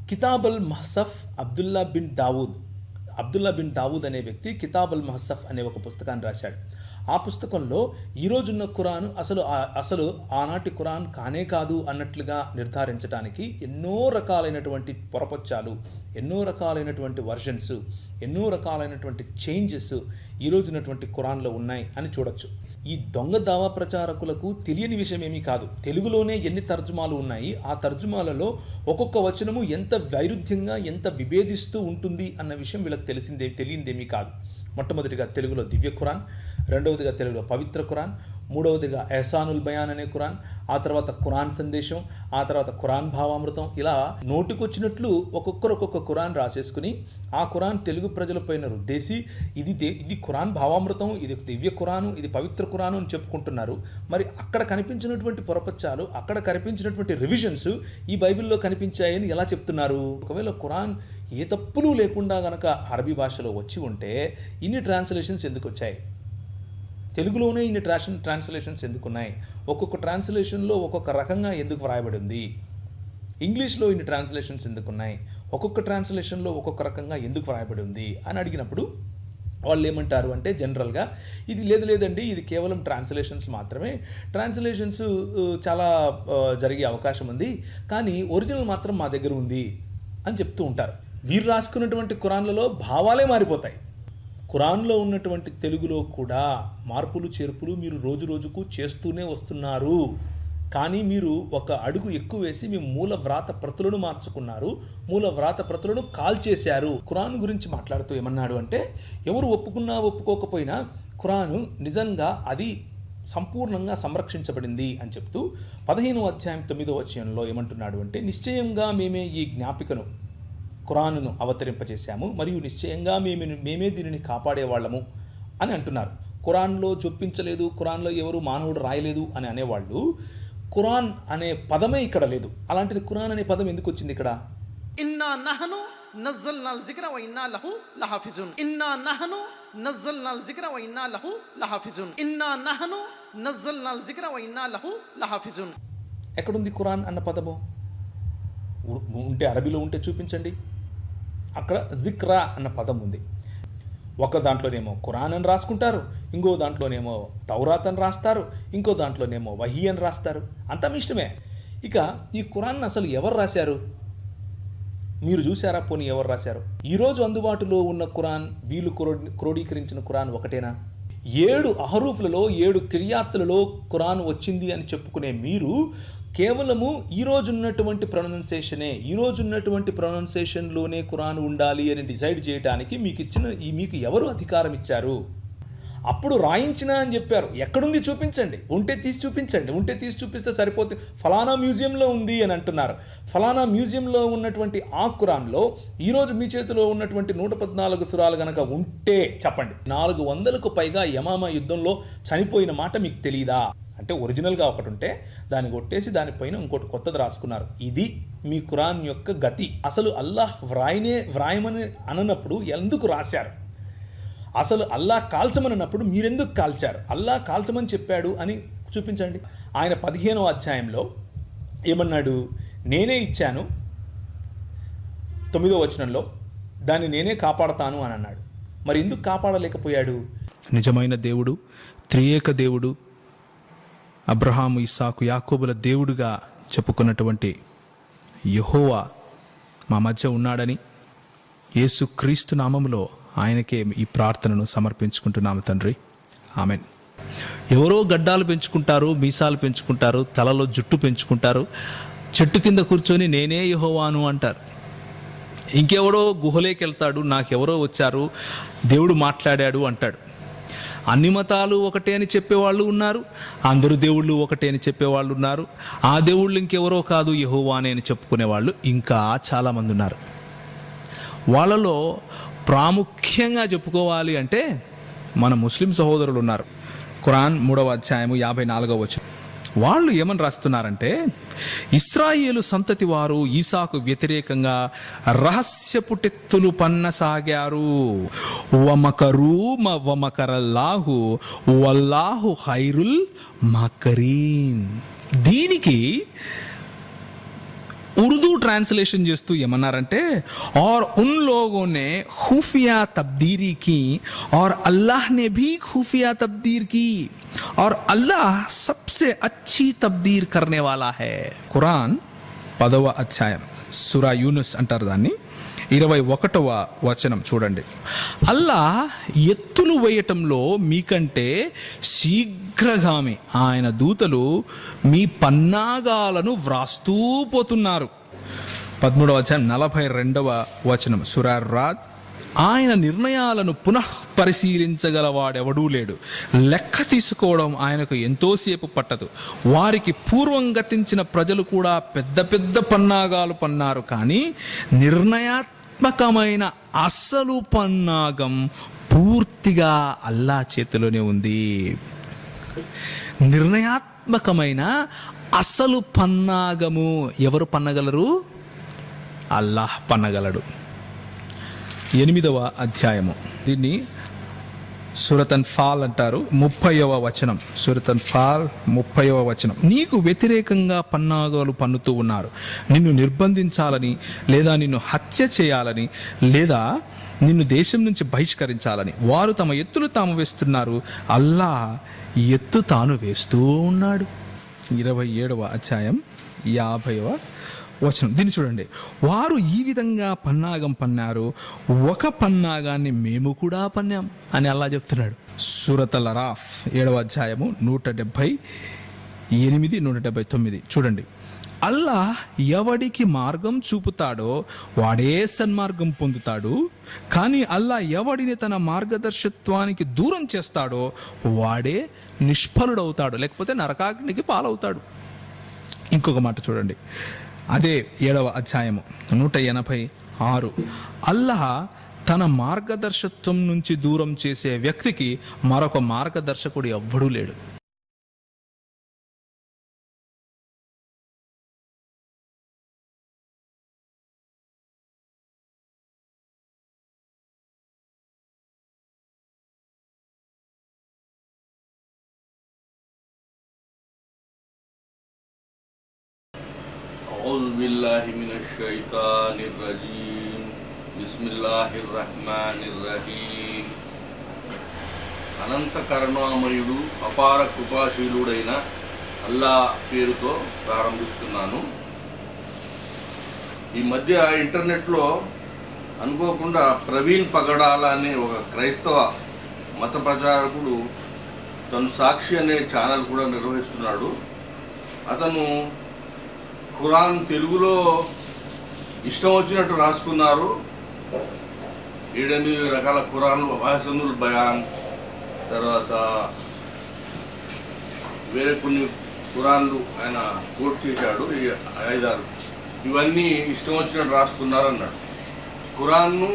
కితాబ్ అల్ మహసఫ్ Abdullah bin Dawood అనే వ్యక్తి కితాబ్ అల్ మహసఫ్ అనే ఒక పుస్తకాన్ని రాశాడు. ఆ పుస్తకంలో ఈరోజున్న ఖురాను అసలు ఆనాటి ఖురాన్ కానే కాదు అన్నట్లుగా నిర్ధారించడానికి ఎన్నో రకాలైనటువంటి పొరపచ్చాలు, ఎన్నో రకాలైనటువంటి వర్షన్స్, ఎన్నో రకాలైనటువంటి చేంజెస్ ఈరోజున్నటువంటి ఖురాన్లో ఉన్నాయి అని చూడొచ్చు. ఈ దొంగ దావా ప్రచారకులకు తెలియని విషయం ఏమీ కాదు. తెలుగులోనే ఎన్ని తర్జుమాలు ఉన్నాయి, ఆ తర్జుమాలలో ఒక్కొక్క వచనము ఎంత వైరుధ్యంగా, ఎంత విభేదిస్తూ ఉంటుంది అన్న విషయం వీళ్ళకి తెలియందేమీ కాదు. మొట్టమొదటిగా తెలుగులో దివ్య ఖురాన్, రెండవదిగా తెలుగులో పవిత్ర ఖురాన్, మూడవదిగా ఎహసానుల్ బయాన్ అనే ఖురాన్, ఆ తర్వాత ఖురాన్ సందేశం, ఆ తర్వాత ఖురాన్ భావామృతం. ఇలా నోటికొచ్చినట్లు ఒక్కొక్క ఖురాన్ రాసేసుకుని ఆ ఖురాన్ తెలుగు ప్రజలపైన రుద్దేసి ఇది ఖురాన్ భావామృతం, ఇది దివ్య ఖురాను, ఇది పవిత్ర ఖురాను అని చెప్పుకుంటున్నారు. మరి అక్కడ కనిపించినటువంటి పొరపచ్చాలు, అక్కడ కనిపించినటువంటి రివిజన్స్ ఈ బైబిల్లో కనిపించాయని ఎలా చెప్తున్నారు? ఒకవేళ ఖురాన్ ఏ తప్పులు లేకుండా గనక అరబీ భాషలో వచ్చి ఉంటే ఇన్ని ట్రాన్స్లేషన్స్ ఎందుకు వచ్చాయి? తెలుగులోనే ఇన్ని ట్రాన్స్లేషన్స్ ఎందుకున్నాయి? ఒక్కొక్క ట్రాన్స్లేషన్లో ఒక్కొక్క రకంగా ఎందుకు వ్రాయబడి ఉంది? ఇంగ్లీష్లో ఇన్ని ట్రాన్స్లేషన్స్ ఎందుకున్నాయి? ఒక్కొక్క ట్రాన్స్లేషన్లో ఒక్కొక్క రకంగా ఎందుకు వ్రాయబడి ఉంది అని అడిగినప్పుడు వాళ్ళు ఏమంటారు అంటే, జనరల్గా ఇది లేదండి, ఇది కేవలం ట్రాన్స్లేషన్స్ మాత్రమే, ట్రాన్స్లేషన్స్ చాలా జరిగే అవకాశం ఉంది, కానీ ఒరిజినల్ మాత్రం మా దగ్గర ఉంది అని చెప్తూ ఉంటారు. వీరు రాసుకున్నటువంటి ఖురాన్లలో భావాలే మారిపోతాయి. ఖురాన్లో ఉన్నటువంటి తెలుగులో కూడా మార్పులు చేర్పులు మీరు రోజు రోజుకు చేస్తూనే వస్తున్నారు. కానీ మీరు ఒక అడుగు ఎక్కువ వేసి మీ మూల వ్రాత ప్రతులను మార్చుకున్నారు, మూల వ్రాత ప్రతులను కాల్చేశారు. ఖురాన్ గురించి మాట్లాడుతూ ఏమన్నాడు అంటే, ఎవరు ఒప్పుకున్నా ఒప్పుకోకపోయినా ఖురాను నిజంగా అది సంపూర్ణంగా సంరక్షించబడింది అని చెప్తూ 15వ అధ్యాయం 9వ వచనంలో ఏమంటున్నాడు అంటే, నిశ్చయంగా మేమే ఈ జ్ఞాపికను ఖురానును అవతరింపజేశాము మరియు నిశ్చయంగా మేమే దీనిని కాపాడేవాళ్ళము అని అంటున్నారు. ఖురాన్లో చొప్పించలేదు, ఖురాన్లో ఎవరు మానవుడు రాయలేదు అని అనేవాళ్ళు, ఖురాన్ అనే పదమే ఇక్కడ లేదు. అలాంటిది ఖురాన్ అనే పదం ఎందుకు వచ్చింది ఇక్కడ? ఇన్నా నహను నజ్జల్నాల్ జిక్ర వ ఇన్నా లహు లహాఫిజున్. ఇన్నా నహను నజ్జల్నాల్ జిక్ర వ ఇన్నా లహు లహాఫిజున్. ఇన్నా నహను నజ్జల్నాల్ జిక్ర వ ఇన్నా లహు లహాఫిజున్. ఎక్కడుంది ఖురాన్ అన్న పదము? ఉంటే అరబీలో ఉంటే చూపించండి. అక్కడ జిక్రా అన్న పదం ఉంది. ఒక దాంట్లోనేమో ఖురాన్ అని రాసుకుంటారు, ఇంకో దాంట్లోనేమో తౌరాత్ అని రాస్తారు, ఇంకో దాంట్లోనేమో వహీ అని రాస్తారు. అంతా మీ ఇష్టమే. ఇక ఈ ఖురాన్ అసలు ఎవరు రాశారు? మీరు చూసారా? పోనీ ఎవరు రాశారు? ఈరోజు అందుబాటులో ఉన్న ఖురాన్, వీళ్ళు క్రోడీకరించిన ఖురాన్ ఒకటేనా? 7 అహరూఫ్లలో 7 కిర్యాత్లలో ఖురాన్ వచ్చింది అని చెప్పుకునే మీరు కేవలము ఈరోజున్నటువంటి ప్రొనౌన్సేషన్లోనే ఖురాన్ ఉండాలి అని డిసైడ్ చేయడానికి మీకు ఎవరు అధికారం ఇచ్చారు? అప్పుడు రాయించినా అని చెప్పారు. ఎక్కడుంది చూపించండి, ఉంటే తీసి చూపించండి. ఉంటే తీసి చూపిస్తే సరిపోతుంది. ఫలానా మ్యూజియంలో ఉంది అని అంటున్నారు. ఫలానా మ్యూజియంలో ఉన్నటువంటి ఆ ఖురాన్లో ఈరోజు మీ చేతిలో ఉన్నటువంటి 114 సురాలు కనుక ఉంటే చెప్పండి. 400కు పైగా యమామా యుద్ధంలో చనిపోయిన మాట మీకు తెలీదా? అంటే ఒరిజినల్గా ఒకటి ఉంటే దాన్ని కొట్టేసి దానిపైన ఇంకోటి కొత్తది రాసుకున్నారు. ఇది మీ ఖురాన్ యొక్క గతి. అసలు అల్లాహ్ వ్రాయమని అననప్పుడు ఎందుకు రాశారు? అసలు అల్లాహ్ కాల్చమన్నప్పుడు మీరెందుకు కాల్చారు? అల్లాహ్ కాల్చమని చెప్పాడు అని చూపించండి. ఆయన 15వ అధ్యాయంలో ఏమన్నాడు? నేనే ఇచ్చాను, 9వ వచనంలో దాన్ని నేనే కాపాడతాను అని అన్నాడు. మరి ఎందుకు కాపాడలేకపోయాడు? నిజమైన దేవుడు, త్రియేక దేవుడు, అబ్రహాము, ఇస్సాకు, యాకోబుల దేవుడుగా చెప్పుకున్నటువంటి యెహోవా మా మధ్య ఉన్నాడని యేసుక్రీస్తు నామములో ఆయనకే ఈ ప్రార్థనను సమర్పించుకుంటున్నాము తండ్రి, ఆమెన్. ఎవరో గడ్డాలు పెంచుకుంటారు, మీసాలు పెంచుకుంటారు, తలలో జుట్టు పెంచుకుంటారు, చెట్టు కింద కూర్చొని నేనే యెహోవాను అంటారు. ఇంకెవడో గుహలోకి వెళ్తాడు, నాకెవరో వచ్చారు, దేవుడు మాట్లాడాడు అంటాడు. అన్ని మతాలు ఒకటే అని చెప్పేవాళ్ళు ఉన్నారు, అందరూ దేవుళ్ళు ఒకటే అని చెప్పేవాళ్ళు ఉన్నారు. ఆ దేవుళ్ళు ఇంకెవరో కాదు యెహోవానే అని చెప్పుకునేవాళ్ళు ఇంకా చాలామంది ఉన్నారు. వాళ్ళలో ప్రాముఖ్యంగా చెప్పుకోవాలి అంటే మన ముస్లిం సహోదరులు ఉన్నారు. ఖురాన్ 3వ అధ్యాయము 54వ వచనం వాళ్ళు ఏమని రాస్తున్నారంటే, ఇశ్రాయేలు సంతతి వారు ఈసాకు వ్యతిరేకంగా రహస్యపు టెత్తులు పన్నసాగారు. వమకరల్లాహు వల్లాహు ఖైరుల్ మకరీన్. దీనికి ఉర్దూ ట్రాన్స్లేషన్ చేస్తూ ఏమన్నారంటే, और उन लोगों ने खुफिया तब्दीरी की और अल्लाह ने भी खुफिया तब्दीर की और अल्लाह सबसे अच्छी तब्दीर करने वाला है. ఖురాన్ 10వ అధ్యాయం సూరా యూనుస్ అంటారు దాన్ని, 21వ వచనం చూడండి. అల్లా ఎత్తులు వేయటంలో మీకంటే శీఘ్రగామి ఆయన దూతలు మీ పన్నాగాలను వ్రాస్తూ పోతున్నారు. 13వ అధ్యాయం 42వ వచనం సూరా రాద్. ఆయన నిర్ణయాలను పునః పరిశీలించగలవాడెవడూ లేడు, లెక్క తీసుకోవడం ఆయనకు ఎంతోసేపు పట్టదు. వారికి పూర్వం గతించిన ప్రజలు కూడా పెద్ద పెద్ద పన్నాగాలు పన్నారు, కానీ నిర్ణయాత్మకమైన అసలు పన్నాగం పూర్తిగా అల్లా చేతిలోనే ఉంది. నిర్ణయాత్మకమైన అసలు పన్నాగము ఎవరు పన్నగలరు? అల్లాహ్ పన్నగలడు. 8వ అధ్యాయము, దీన్ని సూరతన్ ఫాల్ అంటారు. 30వ వచనం, సూరతన్ ఫాల్ 30వ వచనం. నీకు వ్యతిరేకంగా పన్నాగాలు పన్నుతూ ఉన్నారు, నిన్ను నిర్బంధించాలని, లేదా నిన్ను హత్య చేయాలని, లేదా నిన్ను దేశం నుంచి బహిష్కరించాలని వారు తమ ఎత్తులు తాము వేస్తున్నారు, అల్లా ఎత్తు తాను వేస్తూ ఉన్నాడు. 27వ అధ్యాయం 50వ వచనం, దీన్ని చూడండి. వారు ఈ విధంగా పన్నాగం పన్నారు, ఒక పన్నాగాన్ని మేము కూడా పన్నాం అని అల్లా చెప్తున్నాడు. సూరత్ అల్ అరాఫ్ 7వ అధ్యాయము 178, 179 చూడండి. అల్లా ఎవడికి మార్గం చూపుతాడో వాడే సన్మార్గం పొందుతాడు, కానీ అల్లా ఎవడిని తన మార్గదర్శత్వానికి దూరం చేస్తాడో వాడే నిష్ఫలుడవుతాడు, లేకపోతే నరకాగ్నికి పాలవుతాడు. ఇంకొక మాట చూడండి, అదే 7వ అధ్యాయము 186. అల్లాహ్ తన మార్గదర్శత్వం నుంచి దూరం చేసే వ్యక్తికి మరొక మార్గదర్శకుడు ఎవ్వడూ లేడు. أعوذ بالله من الشيطان الرجيم بسم الله الرحمن الرحيم. అనంత కరుణామయుడు అపార కృపాశీలుడైన అల్లా పేరుతో ప్రారంభిస్తున్నాను. ఈ మధ్య ఇంటర్నెట్లో అనుకోకుండా ప్రవీణ్ పగడాల అనే ఒక క్రైస్తవ మత ప్రచారకుడు తను సాక్షి అనే ఛానల్ కూడా నిర్వహిస్తున్నాడు. అతను ఖురాన్ తెలుగులో ఇష్టం వచ్చినట్టు రాసుకున్నారు. 7-8 రకాల ఖురాన్లు, హసనుల్ బయాన్, తర్వాత వేరే కొన్ని ఖురాన్లు ఆయన కోట్ చేశాడు. ఈ 5-6 ఇవన్నీ ఇష్టం వచ్చినట్టు రాసుకున్నారు అన్నాడు. ఖురాన్ను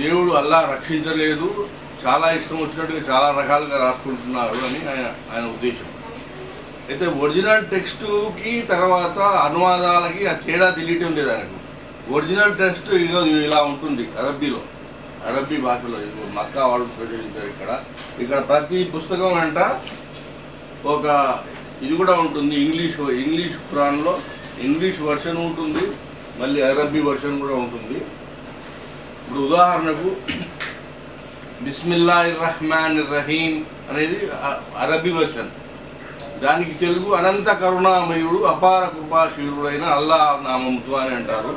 దేవుడు అల్లా రక్షించలేదు, చాలా ఇష్టం వచ్చినట్టుగా చాలా రకాలుగా రాసుకుంటున్నారు అని ఆయన ఉద్దేశం. అయితే ఒరిజినల్ టెక్స్టుకి తర్వాత అనువాదాలకి ఆ తేడా తెలియటం లేదు ఆయనకు. ఒరిజినల్ టెక్స్ట్ ఇలా ఉంటుంది అరబ్బీలో, అరబ్బీ భాషలో మక్కా వాళ్ళు ప్రచురించారు. ఇక్కడ ప్రతి పుస్తకం అంట ఒక ఇది కూడా ఉంటుంది, ఇంగ్లీష్ ఖురాన్లో ఇంగ్లీష్ వర్షన్ ఉంటుంది, మళ్ళీ అరబ్బీ వర్షన్ కూడా ఉంటుంది. ఇప్పుడు ఉదాహరణకు బిస్మిల్లాహిర్ రహ్మానిర్ రహీం అనేది అరబ్బీ వర్షన్, దానికి తెలుగు అనంత కరుణామయుడు అపార కృపాశీలుడైన అల్లా నామముతో అని అంటారు.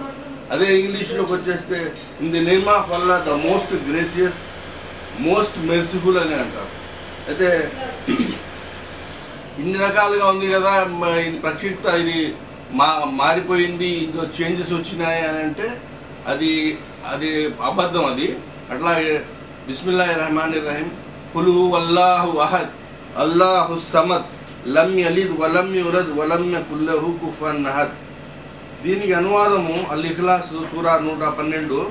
అదే ఇంగ్లీష్లోకి వచ్చేస్తే in the name of Allah the most gracious most merciful అని అంటారు. అయితే ఇన్ని రకాలుగా ఉంది కదా, ఇది ప్రక్షిప్త, ఇది మారిపోయింది, ఇందులో చేంజెస్ వచ్చినాయి అని అంటే అది అబద్ధం. అది అట్లాగే బిస్మిల్లాహిర్ రహమానిర్ రహీం ఖుల్ హువల్లాహు అహద్ అల్లాహు సమద్ లం యలిద్ వలం యూలద్ వలం యకుల్ లహు కుఫువన్ అహద్. దీనికి అనువాదము అల్ ఇఖ్లాస్ సూరా 112.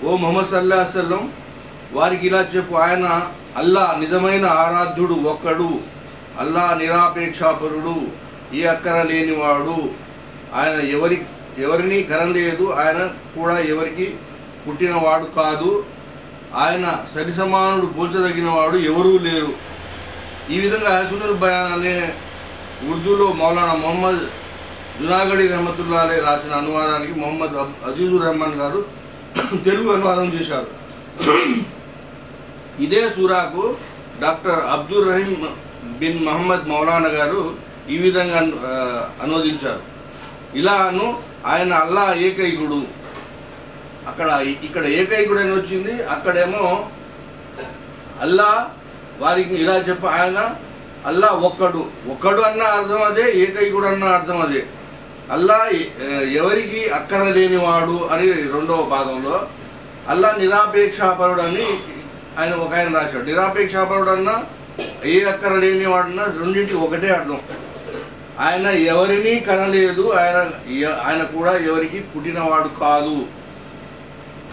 ఓ ముహమ్మద్ సల్లల్లాహు అలైహి వసల్లం వారికి ఇలా చెప్పు, ఆయన అల్లా నిజమైన ఆరాధ్యుడు ఒక్కడు, అల్లా నిరాపేక్షాపరుడు, ఈ అక్కర లేనివాడు, ఆయన ఎవరిని కనలేదు, ఆయన కూడా ఎవరికి పుట్టినవాడు కాదు, ఆయన సరిసమానుడు పోల్చదగినవాడు ఎవరూ లేరు. ఈ విధంగా హసనుల్ బయాన్ అనే ఉర్దూలో మౌలానా మొహమ్మద్ జునాగడి రహమతుల్లా అలై రాసిన అనువాదానికి మొహమ్మద్ అజీజుర్ రెహమాన్ గారు తెలుగు అనువాదం చేశారు. ఇదే సూరాకు డాక్టర్ అబ్దుల్ రహీం బిన్ మహమ్మద్ మౌలానా గారు ఈ విధంగా అనువదించారు. ఇలాను ఆయన అల్లా ఏకైకుడు, ఇక్కడ ఏకైకుడు అని వచ్చింది, అక్కడేమో అల్లా వారికి ఇలా ఆయన అల్లా ఒక్కడు అన్న అర్థం అదే, ఏకైకుడు అన్న అర్థం అదే. అల్లా ఎవరికి అక్కర లేనివాడు అని రెండవ పాదంలో, అల్లా నిరాపేక్షాపరుడు అని ఆయన రాశాడు. నిరాపేక్షాపరుడు అన్నా ఏ అక్కర లేనివాడన్నా రెండింటి ఒకటే అర్థం. ఆయన ఎవరిని కనలేదు, ఆయన కూడా ఎవరికి పుట్టినవాడు కాదు.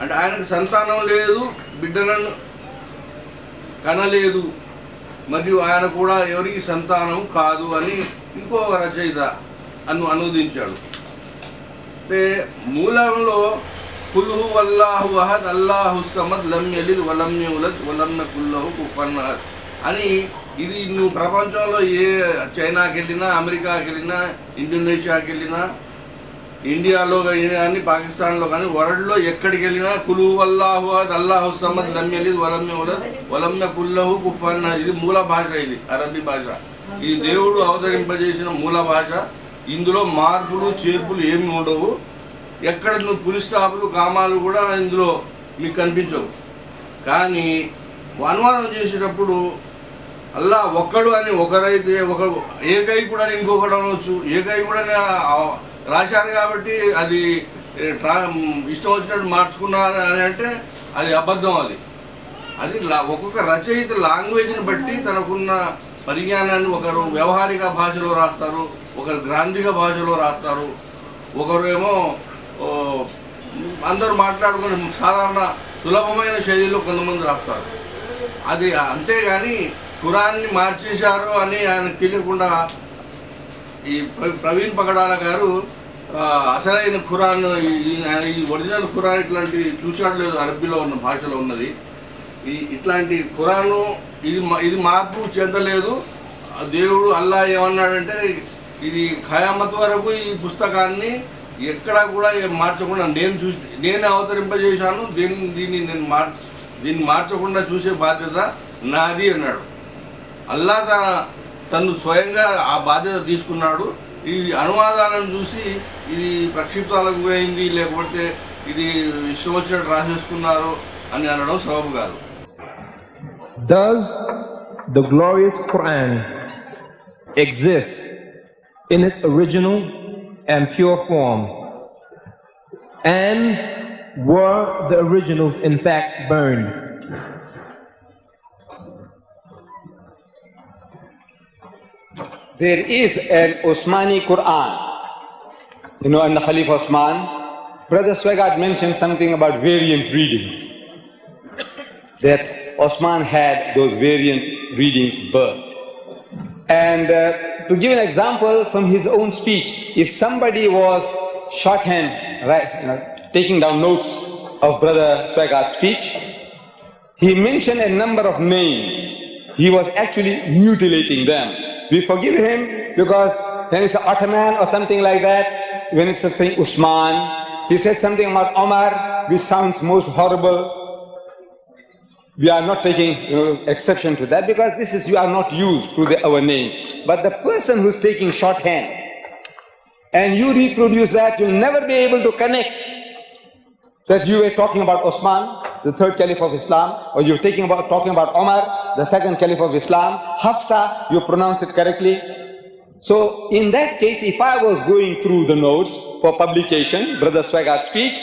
అంటే ఆయనకు సంతానం లేదు, బిడ్డలను కనలేదు, మరియు ఆయన కూడా ఎవరికి సంతానం కాదు అని ఇంకో రచయిత అనువదించాడు. అయితే మూలంలో కుల్ హువల్లాహు అహద్ అల్లాహు సమద్ లం యలిద్ వలం యూలద్ వలం యకుల్ లహు కుఫువన్ అహద్ అని. ఇది నువ్వు ప్రపంచంలో ఏ చైనాకి వెళ్ళినా, అమెరికాకి వెళ్ళినా, ఇండోనేషియాకి వెళ్ళినా, ఇండియాలో కానీ పాకిస్తాన్లో కానీ వరల్డ్లో ఎక్కడికి వెళ్ళినా కుల్ హువల్లాహు అహద్ అల్లాహు సమద్ లం యలిద్ వలం యూలద్ వలం యకుల్ లహు కుఫువన్ అహద్. ఇది మూల భాష, ఇది అరబీ భాష. ఇది దేవుడు అవతరింపజేసిన మూల భాష. ఇందులో మార్పులు చేర్పులు ఏమి ఉండవు. ఎక్కడ నువ్వు పులి స్టాపులు కామాలు కూడా ఇందులో మీకు కనిపించవు. కానీ అనువాదం చేసేటప్పుడు అల్లా ఒక్కడు అని ఒకరైతే ఒకడు, ఏకైకుడు అని ఇంకొకడు అనవచ్చు. ఏకైకుడు అని రాశారు కాబట్టి అది ఇష్టం వచ్చినట్టు మార్చుకున్నారు అని అంటే అది అబద్ధం. అది ఒక్కొక్క రచయిత లాంగ్వేజ్ని బట్టి తనకున్న పరిజ్ఞానాన్ని ఒకరు వ్యవహారిక భాషలో రాస్తారు, ఒకరు గ్రాంధిక భాషలో రాస్తారు, ఒకరు ఏమో అందరూ మాట్లాడుకుని సాధారణ సులభమైన శైలిలో కొంతమంది రాస్తారు. అది అంతేగాని ఖురాన్ని మార్చేశారు అని ఆయనకు తెలియకుండా ఈ ప్రవీణ్ పగడాల గారు అసలైన ఖురాన్, ఈ ఒరిజినల్ ఖురాన్ ఇట్లాంటి చూశాడు లేదు, అరబ్బీలో ఉన్న భాషలో ఉన్నది. ఇట్లాంటి ఖురాను ఇది మార్పు చెందలేదు. దేవుడు అల్లా ఏమన్నాడంటే ఇది ఖయామత్ వరకు ఈ పుస్తకాన్ని ఎక్కడా కూడా మార్చకుండా నేను అవతరింపజేశాను, దీన్ని మార్చకుండా చూసే బాధ్యత నాది అన్నాడు. అల్లా తను స్వయంగా ఆ బాధ్యత తీసుకున్నాడు. ఈ అనువాదాలను చూసి ఇది ప్రక్షిప్తాలకు పోయింది, లేకపోతే ఇది ఇష్టం వచ్చినట్టు రాసేసుకున్నారు అని అనడం సబబు కాదు. Does the glorious Quran exist in its original and pure form? And were the originals in fact burned? There is an Osmani Quran, under Khalifa Osman. Brother Swagat mentioned something about variant readings, that Osman had those variant readings burned. And to give an example from his own speech, if somebody was shorthand, taking down notes of Brother Swagat's speech, he mentioned a number of names. He was actually mutilating them. We forgive him because when it's Ottoman or something like that, when it's saying Usman, he said something about Omar, which sounds most horrible. We are not taking exception to that because we are not used to our names. But the person who's taking shorthand and you reproduce that, you'll never be able to connect that you were talking about Osman, the third caliph of Islam, or you're talking about Omar, the second caliph of Islam. Hafsa, you pronounce it correctly. So in that case, if I was going through the notes for publication, Brother Swagat's speech,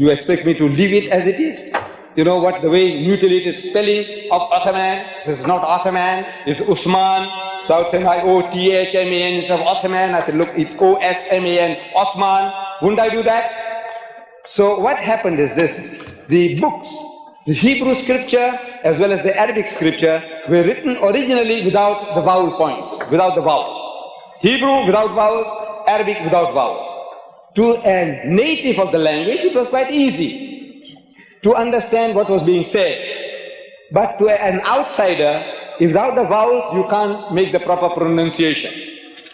you expect me to leave it as it is? You know what, the way mutilated spelling of Ottoman, this is not Ottoman, it's Usman. So I would say O-T-H-M-A-N instead of Ottoman. I said, look, it's O-S-M-A-N, Osman. Wouldn't I do that? So what happened is this: the books, the Hebrew scripture as well as the Arabic scripture were written originally without the vowel points, without the vowels. Hebrew without vowels, Arabic without vowels. To a native of the language, it was quite easy to understand what was being said. But to an outsider, without the vowels, you can't make the proper pronunciation.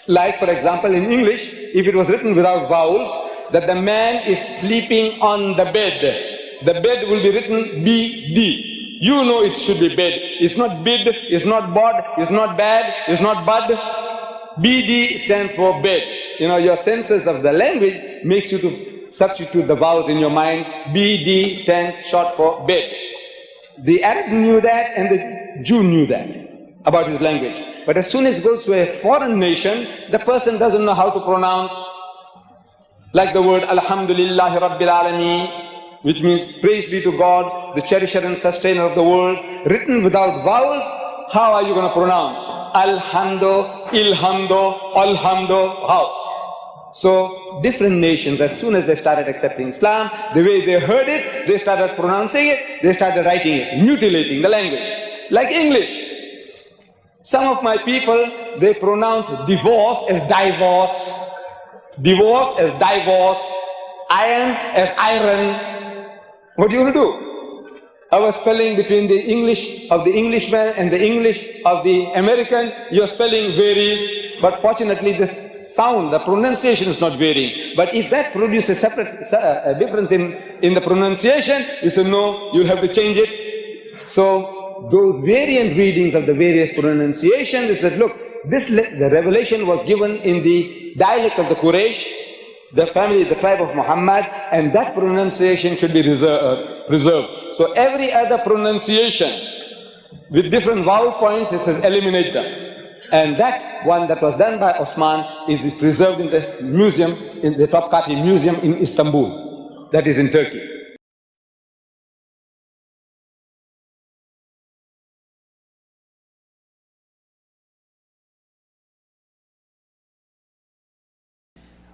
Like, for example, in English, if it was written without vowels, that the man is sleeping on the bed, the bed will be written B-D. You know it should be bed. It's not bid, it's not bod, it's not bad, it's not bud. B-D stands for bed. You know, your senses of the language makes you to substitute the vowels in your mind. B-D stands short for bed. The Arab knew that and the Jew knew that about his language. But as soon as it goes to a foreign nation, the person doesn't know how to pronounce. Like the word Alhamdulillahi Rabbil Alameen, which means praise be to God, the cherisher and sustainer of the worlds, written without vowels. How are you going to pronounce? Alhamdu, Ilhamdu, Alhamdu, how? So different nations, as soon as they started accepting Islam, the way they heard it, they started pronouncing it, they started writing it, mutilating the language. Like English. Some of my people, they pronounce divorce as divorce, divorce as divorce, iron as iron. What are you going to do? Our spelling between the English of the Englishman and the English of the American, your spelling varies, but fortunately this sound, the pronunciation is not varying. But if that produces a difference in the pronunciation, you say no, you'll have to change it. So those variant readings of the various pronunciations, is that look, the revelation was given in the dialect of the Quraysh, the family, the tribe of Muhammad, and that pronunciation should be preserved. So every other pronunciation with different vowel points, it says eliminate them. And that one that was done by Osman is preserved in the museum, in the Topkapi Museum in Istanbul, that is in Turkey.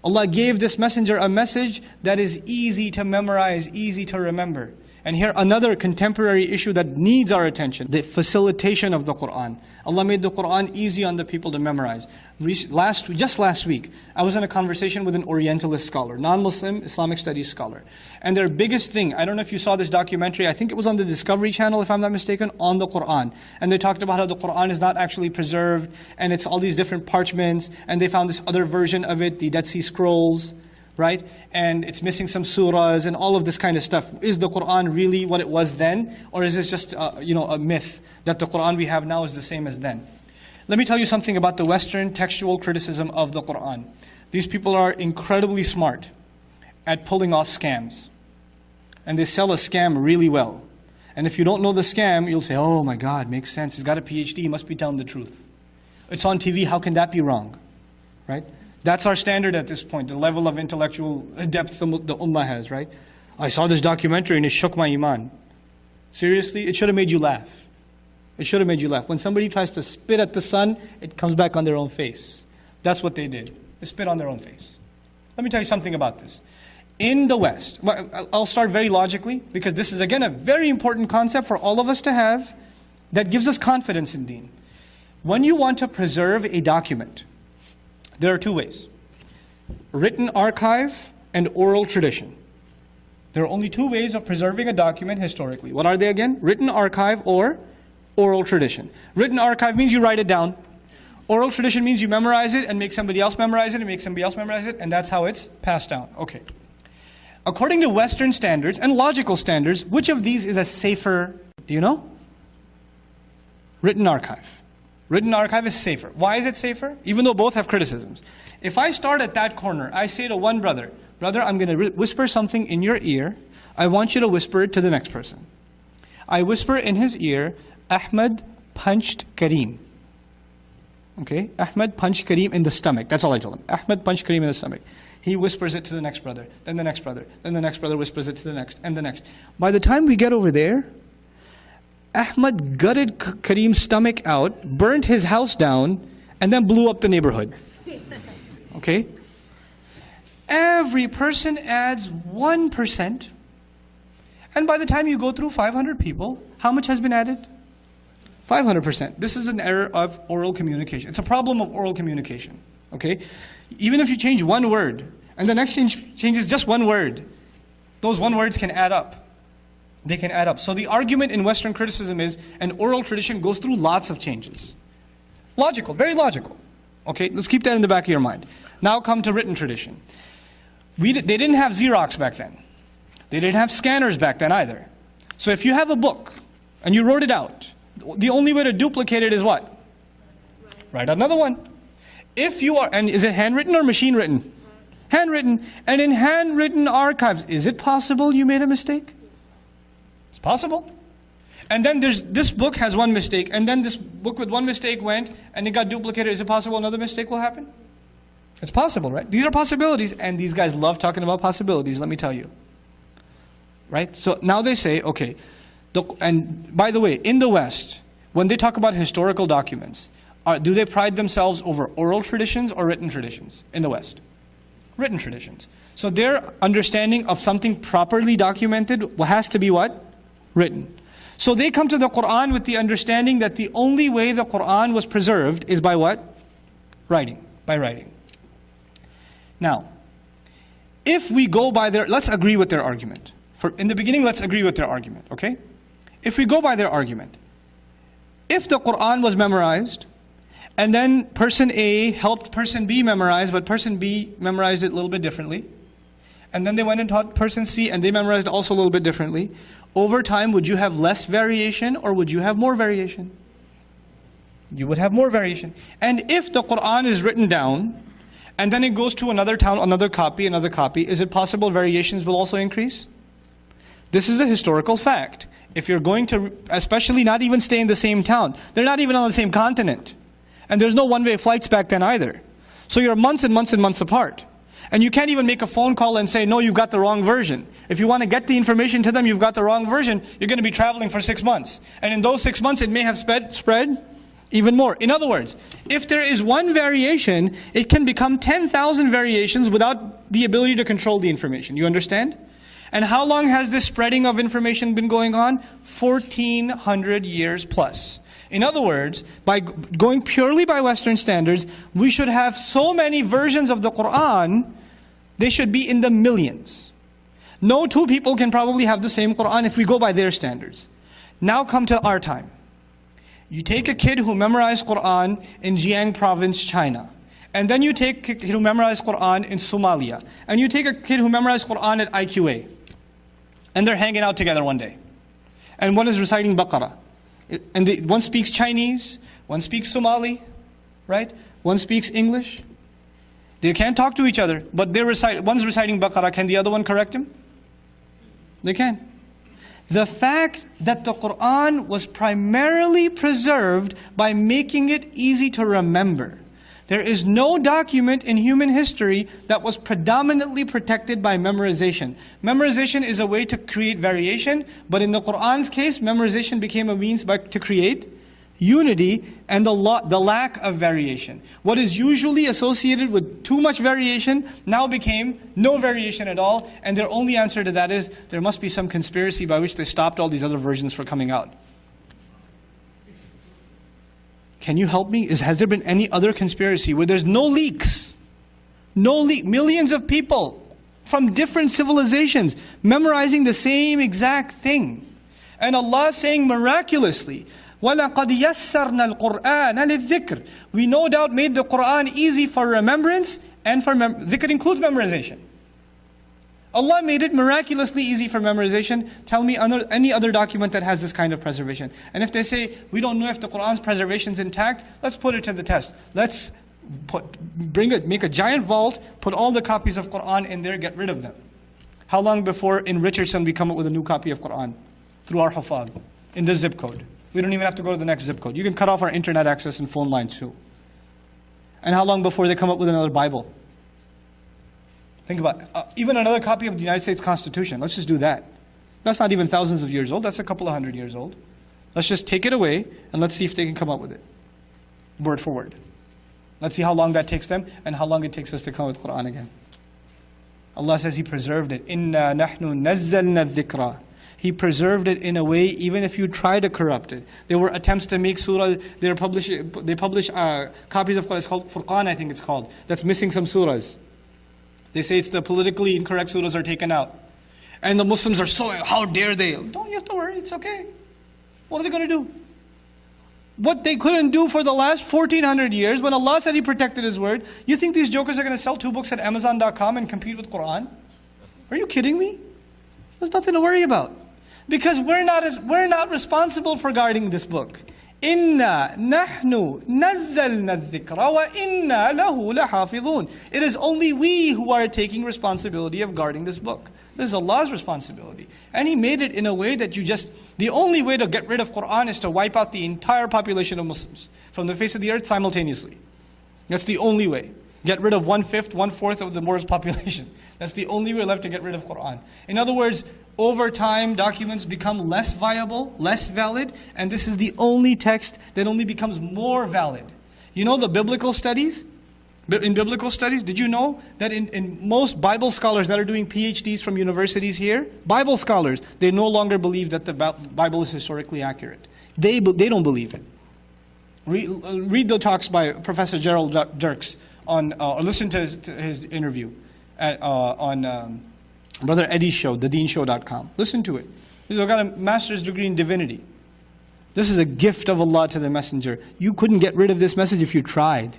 Allah gave this messenger a message that is easy to memorize, easy to remember. And here another contemporary issue that needs our attention, the facilitation of the Qur'an. Allah made the Qur'an easy on the people to memorize. Just last week, I was in a conversation with an Orientalist scholar, non-Muslim Islamic studies scholar. And their biggest thing, I don't know if you saw this documentary, I think it was on the Discovery Channel if I'm not mistaken, on the Qur'an. And they talked about how the Qur'an is not actually preserved, and it's all these different parchments, and they found this other version of it, the Dead Sea Scrolls, right? And it's missing some surahs and all of this kind of stuff. Is the Qur'an really what it was then? Or is it just a myth that the Qur'an we have now is the same as then? Let me tell you something about the Western textual criticism of the Qur'an. These people are incredibly smart at pulling off scams. And they sell a scam really well. And if you don't know the scam, you'll say, oh my God, makes sense. He's got a PhD, he must be telling the truth. It's on TV, how can that be wrong? Right? That's our standard at this point, the level of intellectual depth the Ummah has, right? I saw this documentary and it shook my iman. Seriously, it should have made you laugh. It should have made you laugh. When somebody tries to spit at the sun, it comes back on their own face. That's what they did. They spit on their own face. Let me tell you something about this. In the West, I'll start very logically, because this is again a very important concept for all of us to have that gives us confidence in Deen. When you want to preserve a document, there are two ways: written archive and oral tradition. There are only two ways of preserving a document historically. What are they again? Written archive or oral tradition. Written archive means you write it down. Oral tradition means you memorize it and make somebody else memorize it and make somebody else memorize it, and that's how it's passed down. Okay. According to Western standards and logical standards, which of these is a safer, do you know? Written archive. Written archive is safer. Why is it safer? Even though both have criticisms. If I start at that corner, I say to one brother, brother, I'm going to whisper something in your ear. I want you to whisper it to the next person. I whisper in his ear, Ahmed punched Kareem. Okay? Ahmed punched Kareem in the stomach. That's all I told him. Ahmed punched Kareem in the stomach. He whispers it to the next brother, then the next brother, then the next brother whispers it to the next, and the next. By the time we get over there, Ahmed gutted Kareem's stomach out, burnt his house down, and then blew up the neighborhood. Okay? Every person adds 1%. And by the time you go through 500 people, how much has been added? 500%. This is an error of oral communication. It's a problem of oral communication. Okay? Even if you change one word, and the next changes just one word, those one words can add up. They can add up. So the argument in Western criticism is an oral tradition goes through lots of changes. Logical, very logical. Okay, let's keep that in the back of your mind. Now come to written tradition. They didn't have Xerox back then. They didn't have scanners back then either. So if you have a book and you wrote it out, the only way to duplicate it is what? Write another one. And is it handwritten or machine written? Handwritten. And in handwritten archives, is it possible you made a mistake? It's possible. And then this book has one mistake, and then this book with one mistake went, and it got duplicated. Is it possible another mistake will happen? It's possible, right? These are possibilities, and these guys love talking about possibilities, let me tell you. Right? So now they say, okay, and by the way, in the West, when they talk about historical documents, do they pride themselves over oral traditions or written traditions in the West? Written traditions. So their understanding of something properly documented has to be what? Written. So they come to the Quran with the understanding that the only way the Quran was preserved is by what? Writing. By writing. Now, if we go by let's agree with their argument. In the beginning, let's agree with their argument, okay? If we go by their argument, if the Quran was memorized, and then person A helped person B memorize, but person B memorized it a little bit differently, and then they went and taught person C, and they memorized also a little bit differently, over time, would you have less variation, or would you have more variation? You would have more variation. And if the Quran is written down, and then it goes to another town, another copy, is it possible variations will also increase? This is a historical fact. If you're going to, especially not even stay in the same town, they're not even on the same continent. And there's no one-way flights back then either. So you're months and months and months apart. And you can't even make a phone call and say, no, you've got the wrong version. If you want to get the information to them, you've got the wrong version, you're going to be traveling for 6 months. And in those 6 months, it may have spread even more. In other words, if there is one variation, it can become 10,000 variations without the ability to control the information. You understand? And how long has this spreading of information been going on? 1,400 years plus. In other words, by going purely by Western standards, we should have so many versions of the Quran, they should be in the millions. No two people can probably have the same Quran if we go by their standards. Now come to our time. You take a kid who memorized Quran in Jiang province, China. And then you take a kid who memorized Quran in Somalia. And you take a kid who memorized Quran at IQA. And they're hanging out together one day. And one is reciting Baqarah. And one speaks Chinese, one speaks Somali, right? One speaks English. They can't talk to each other, but one's reciting Baqarah. Can the other one correct him? They can. The fact that the Quran was primarily preserved by making it easy to remember. There is no document in human history that was predominantly protected by memorization. Memorization is a way to create variation, but in the Quran's case, memorization became a means to create unity and the lack of variation. What is usually associated with too much variation now became no variation at all, and their only answer to that is there must be some conspiracy by which they stopped all these other versions from coming out. Can you help me? Has there been any other conspiracy where there's no leaks? Millions of people from different civilizations memorizing the same exact thing. And Allah saying miraculously, وَلَقَدْ يَسَّرْنَا الْقُرْآنَ لِلذِّكْرِ. We no doubt made the Quran easy for remembrance, and for dhikr includes memorization. Allah made it miraculously easy for memorization. Tell me any other document that has this kind of preservation. And if they say, we don't know if the Quran's preservation is intact, let's put it to the test. Let's make a giant vault, put all the copies of Quran in there, get rid of them. How long before in Richardson we come up with a new copy of Quran? Through our hufad, in this zip code. We don't even have to go to the next zip code. You can cut off our internet access and phone lines too. And how long before they come up with another Bible? Think about it. Even another copy of the United States Constitution. Let's just do that. That's not even thousands of years old. That's a couple of 100 years old. Let's just take it away and let's see if they can come up with it. Word for word. Let's see how long that takes them and how long it takes us to come with Quran again. Allah says He preserved it. Inna nahnu nazzalna dhikra. He preserved it in a way, even if you try to corrupt it. There were attempts to make surah, they publish copies of Quran, it's called Furqan, I think it's called, that's missing some surahs. They say it's the politically incorrect surahs are taken out. And the Muslims are so, how dare they? Don't you have to worry, it's okay. What are they going to do? what they couldn't do for the last 1400 years when Allah said He protected His word. You think these jokers are going to sell 2 books at Amazon.com and compete with Quran? Are you kidding me? There's nothing to worry about. Because we're not responsible for guarding this book. Inna nahnu nazzalna dhikra wa inna lahu lahafidhun. It is only we who are taking responsibility of guarding this book. This is Allah's responsibility. And He made it in a way that the only way to get rid of Quran is to wipe out the entire population of Muslims from the face of the earth simultaneously. That's the only way. Get rid of 1/5, 1/4 of the world's population. That's the only way left to get rid of Quran. In other words, over time, documents become less viable, less valid, and this is the only text that only becomes more valid. You know the biblical studies? In biblical studies, did you know that in most Bible scholars that are doing PhDs from universities here, Bible scholars, they no longer believe that the Bible is historically accurate. They don't believe it. Read the talks by Professor Gerald Dirks or listen to his interview on Brother Eddie's show, thedeenshow.com. Listen to it. He's got a master's degree in divinity. This is a gift of Allah to the messenger. You couldn't get rid of this message if you tried.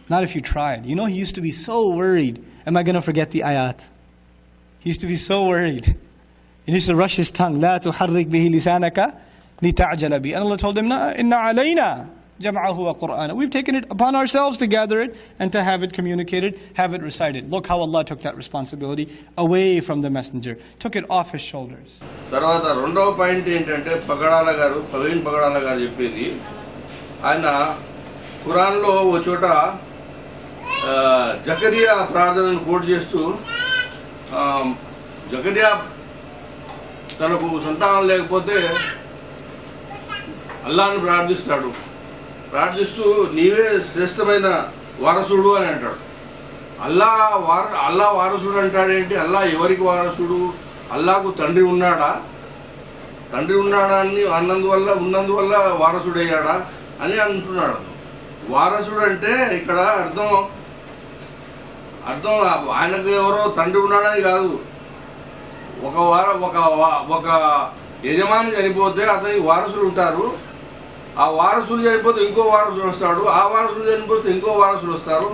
Not if you tried. You know, he used to be so worried. Am I going to forget the ayat? He used to be so worried. He used to rush his tongue. لا تحرك به لسانك لتعجل به. And Allah told him, إِنَّ عَلَيْنَا جَمْعَهُ وَقُرْآنَهُ. We've taken it upon ourselves to gather it and to have it communicated, have it recited. Look how Allah took that responsibility away from the messenger. Took it off his shoulders. తర్వాత రెండవ point ఏంటంటే ప్రవీణ్ పగడాల గారు చెప్పేది, ఆయన ఖురాన్లో ఓ చోట జకరియా ప్రార్థనను coat చేస్తూ, జకరియా తనకు సంతానం లేకపోతే అల్లాహ్ను ప్రార్థిస్తూ నీవే శ్రేష్టమైన వారసుడు అని అంటాడు. అల్లా వారసుడు అంటాడేంటి? అల్లా ఎవరికి వారసుడు? అల్లాకు తండ్రి ఉన్నాడా అని ఉన్నందువల్ల వారసుడయ్యాడా అని అంటున్నాడు. వారసుడు అంటే ఇక్కడ అర్థం ఆయనకు ఎవరో తండ్రి ఉన్నాడని కాదు. ఒక యజమాని చనిపోతే అతనికి వారసులు ఉంటారు. ఆ వారసులు చనిపోతే ఇంకో వారసుడు వస్తాడు. ఆ వారసులు చనిపోతే ఇంకో వారసులు వస్తారు.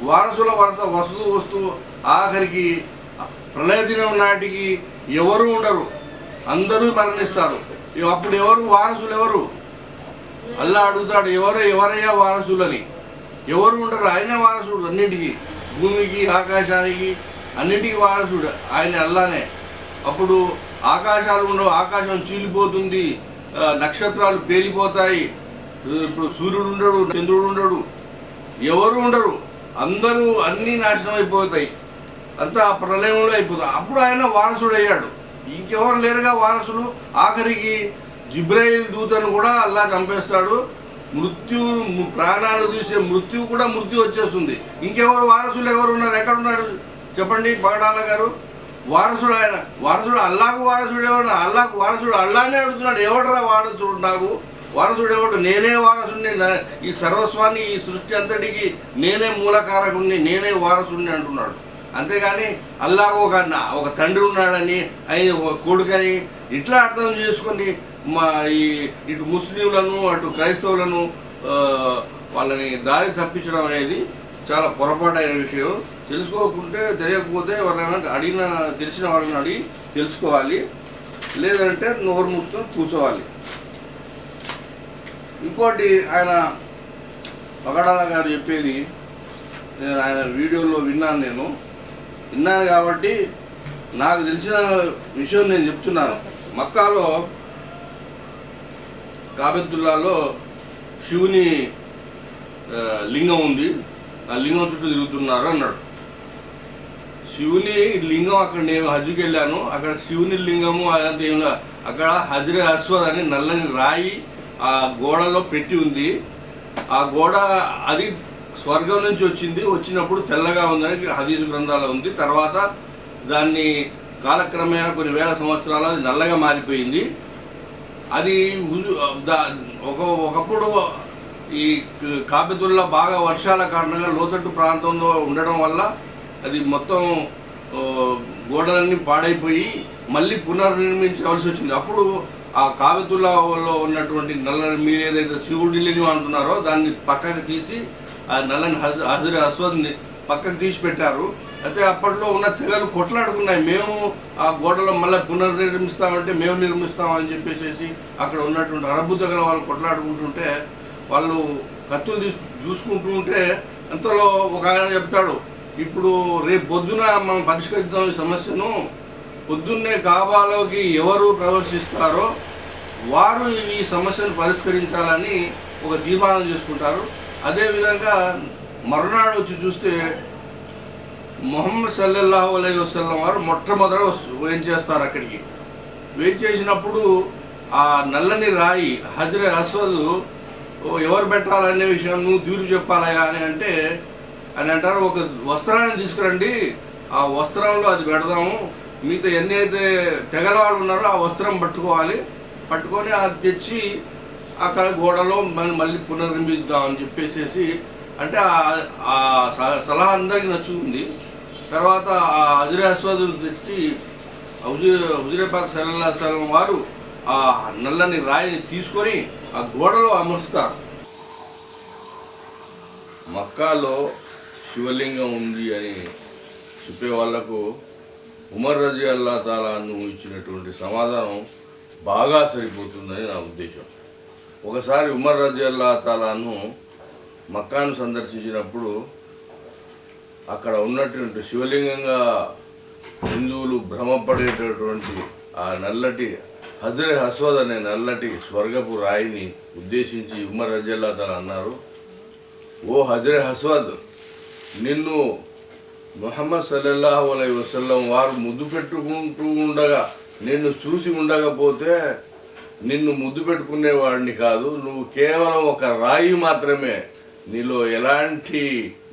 వారసుల వస్తువు ఆఖరికి ప్రళయ దినం నాటికి ఎవరు ఉండరు, అందరూ మరణిస్తారు. అప్పుడు వారసులు ఎవరు? అల్లా అడుగుతాడు, ఎవరయ్యా వారసులని? ఎవరు ఉండరు, ఆయనే వారసుడు. అన్నింటికి, భూమికి, ఆకాశానికి, అన్నింటికి వారసుడు ఆయన అల్లానే. అప్పుడు ఆకాశాలు ఉండవు, ఆకాశం చీలిపోతుంది, నక్షత్రాలు పేలిపోతాయి, ఇప్పుడు సూర్యుడు ఉండడు, చంద్రుడు ఉండడు, ఎవరు ఉండరు, అందరూ అన్నీ నాశనం అయిపోతాయి, అంతా ప్రళయంలో అయిపోతాయి. అప్పుడు ఆయన వారసుడు అయ్యాడు. ఇంకెవరు లేరుగా వారసులు. ఆఖరికి జిబ్రాయిల్ దూతను కూడా అల్లా చంపేస్తాడు. ప్రాణాలు తీసే మృత్యు వచ్చేస్తుంది. ఇంకెవరు వారసులు ఎవరు ఉన్నారు? ఎక్కడున్నారు చెప్పండి పగడాల గారు? వారసుడు ఆయన. వారసుడు అల్లాకు వారసుడు ఎవడు? అల్లాకు వారసుడు అల్లానే అడుగుతున్నాడు. ఎవడరా వారసుడు? నాకు వారసుడు ఎవడు? నేనే వారసుడిని, ఈ సర్వస్వాన్ని, ఈ సృష్టి అంతటికి నేనే మూలకారకుడిని, నేనే వారసుడిని అంటున్నాడు. అంతేగాని అల్లాకు ఒక తండ్రి ఉన్నాడని, ఆయన ఒక కొడుకని ఇట్లా అర్థం చేసుకొని ఇటు ముస్లింలను అటు క్రైస్తవులను వాళ్ళని దారి తప్పించడం అనేది చాలా పొరపాటైన విషయం. తెలియకపోతే వాళ్ళని తెలిసిన వాళ్ళని అడిగి తెలుసుకోవాలి, లేదంటే నోరు మూసుకొని కూర్చోవాలి. ఇంకోటి ఆయన పగడాల గారు చెప్పేది ఆయన వీడియోలో విన్నాను కాబట్టి నాకు తెలిసిన విషయం నేను చెప్తున్నాను. మక్కాలో కాబెతుల్లాలో శివుని లింగం ఉంది, ఆ లింగం చుట్టూ తిరుగుతున్నారు అన్నాడు. శివుని లింగం అక్కడ నేను హజ్కి వెళ్ళాను, అక్కడ శివుని లింగము అదంతా ఏం లేదు. అక్కడ హజ్రే అస్వద్ అని నల్లని రాయి ఆ గోడలో పెట్టి ఉంది. ఆ గోడ అది స్వర్గం నుంచి వచ్చినప్పుడు తెల్లగా ఉందని హదీసు గ్రంథాలు ఉంది. తర్వాత దాన్ని కాలక్రమేణా కొన్ని వేల సంవత్సరాలు అది నల్లగా మారిపోయింది. అది ఒకప్పుడు ఈ కాబెతుల్లా బాగా వర్షాల కారణంగా లోతట్టు ప్రాంతంలో ఉండడం వల్ల అది మొత్తం గోడలన్నీ పాడైపోయి మళ్ళీ పునర్నిర్మించవలసి వచ్చింది. అప్పుడు ఆ కాబతుల్లాలో ఉన్నటువంటి నల్లని మీరు ఏదైతే శివుడి లింగం అంటున్నారో దాన్ని పక్కకు తీసి ఆ నల్లని హజర్ అస్వద్ని పక్కకు తీసి పెట్టారు. అయితే అప్పట్లో ఉన్న తెగలు కొట్లాడుకున్నాయి, మేము ఆ గోడలో మళ్ళీ పునర్నిర్మిస్తామంటే మేము నిర్మిస్తామని చెప్పేసి అక్కడ ఉన్నటువంటి అరబ్బు తెగల వాళ్ళు కొట్లాడుకుంటుంటే వాళ్ళు కత్తులు చూసుకుంటూ ఉంటే అంతలో ఒక ఆయన చెప్తాడు, ఇప్పుడు రేపు పొద్దున మనం పరిష్కరిద్దాం ఈ సమస్యను, పొద్దున్నే కాబాలోకి ఎవరు ప్రదర్శిస్తారో వారు ఈ సమస్యను పరిష్కరించాలని ఒక తీర్మానం చేసుకుంటారు. అదేవిధంగా మరునాడు వచ్చి చూస్తే మొహమ్మద్ సల్లల్లాహు అలైహి వసల్లం వారు మొట్టమొదట వెయిట్ చేస్తారు. అక్కడికి వెయిట్ చేసినప్పుడు ఆ నల్లని రాయి హజర్ అస్వద్ ఎవరు పెట్టాలనే విషయం నువ్వు తీర్పు చెప్పాలయా అని అంటే అని అంటారు, ఒక వస్త్రాన్ని తీసుకురండి, ఆ వస్త్రంలో అది పెడదాము, మీతో ఎన్ని అయితే తెగలవాళ్ళు ఉన్నారో ఆ వస్త్రం పట్టుకొని అది తెచ్చి అక్కడ గోడలో మళ్ళీ పునర్నిర్మిద్దామని చెప్పేసి అంటే ఆ సలహా అందరికీ నచ్చుతుంది. తర్వాత ఆ హజర్ అస్వద్ తెచ్చి హుజూర్ పాక్ సల్లల్లాహు అలైహి వసల్లం వారు ఆ నల్లని రాయిని తీసుకొని ఆ గోడలో అమర్చుతారు. మక్కాలో శివలింగం ఉంది అని చెప్పే వాళ్లకు ఉమర్ రజియల్లాహు తాలా అన్హు ఇచ్చినటువంటి సమాధానం బాగా సరిపోతుందని నా ఉద్దేశం. ఒకసారి ఉమర్ రజియల్లాహు తాలా అన్హు మక్కాను సందర్శించినప్పుడు అక్కడ ఉన్నటువంటి శివలింగంగా హిందువులు భ్రమపడేటటువంటి ఆ నల్లటి హజర్ అస్వద్ అనే నల్లటి స్వర్గపు రాయిని ఉద్దేశించి ఉమర్ రజియల్లాహు తాలా అన్నారు, ఓ హజర్ అస్వద్, నిన్ను ముహమ్మద్ సల్లల్లాహు అలైహి వసల్లం వారు ముద్దు పెట్టుకుంటూ ఉండగా నిన్ను చూసి ఉండకపోతే నిన్ను ముద్దు పెట్టుకునేవాడిని కాదు, నువ్వు కేవలం ఒక రాయి మాత్రమే, నీలో ఎలాంటి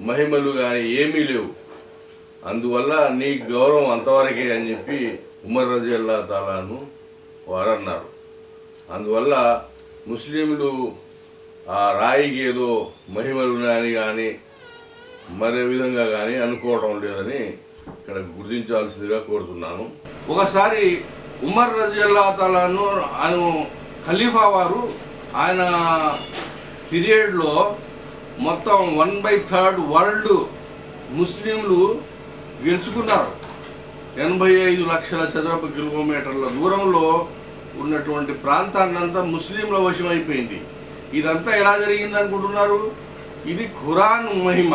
మహిమలు కానీ ఏమీ లేవు, అందువల్ల నీ గౌరవం అంతవరకే అని చెప్పి ఉమర్ రజియల్లాహు తాలాను వారు అన్నారు. అందువల్ల ముస్లింలు ఆ రాయికి ఏదో మహిమలు ఉన్నాయని కానీ మరే విధంగా కానీ అనుకోవడం లేదని ఇక్కడ గుర్తించాల్సిందిగా కోరుతున్నాను. ఒకసారి ఉమర్ రజియల్లాహు తాలాను ఆయన ఖలీఫా వారు ఆయన పీరియడ్లో మొత్తం 1/3 వరల్డ్ ముస్లింలు గెలుచుకున్నారు. 85 లక్షల చదరపు కిలోమీటర్ల దూరంలో ఉన్నటువంటి ప్రాంతాన్నంతా ముస్లింల వశమైపోయింది. ఇదంతా ఎలా జరిగింది అనుకుంటున్నారు? ఇది ఖురాన్ మహిమ.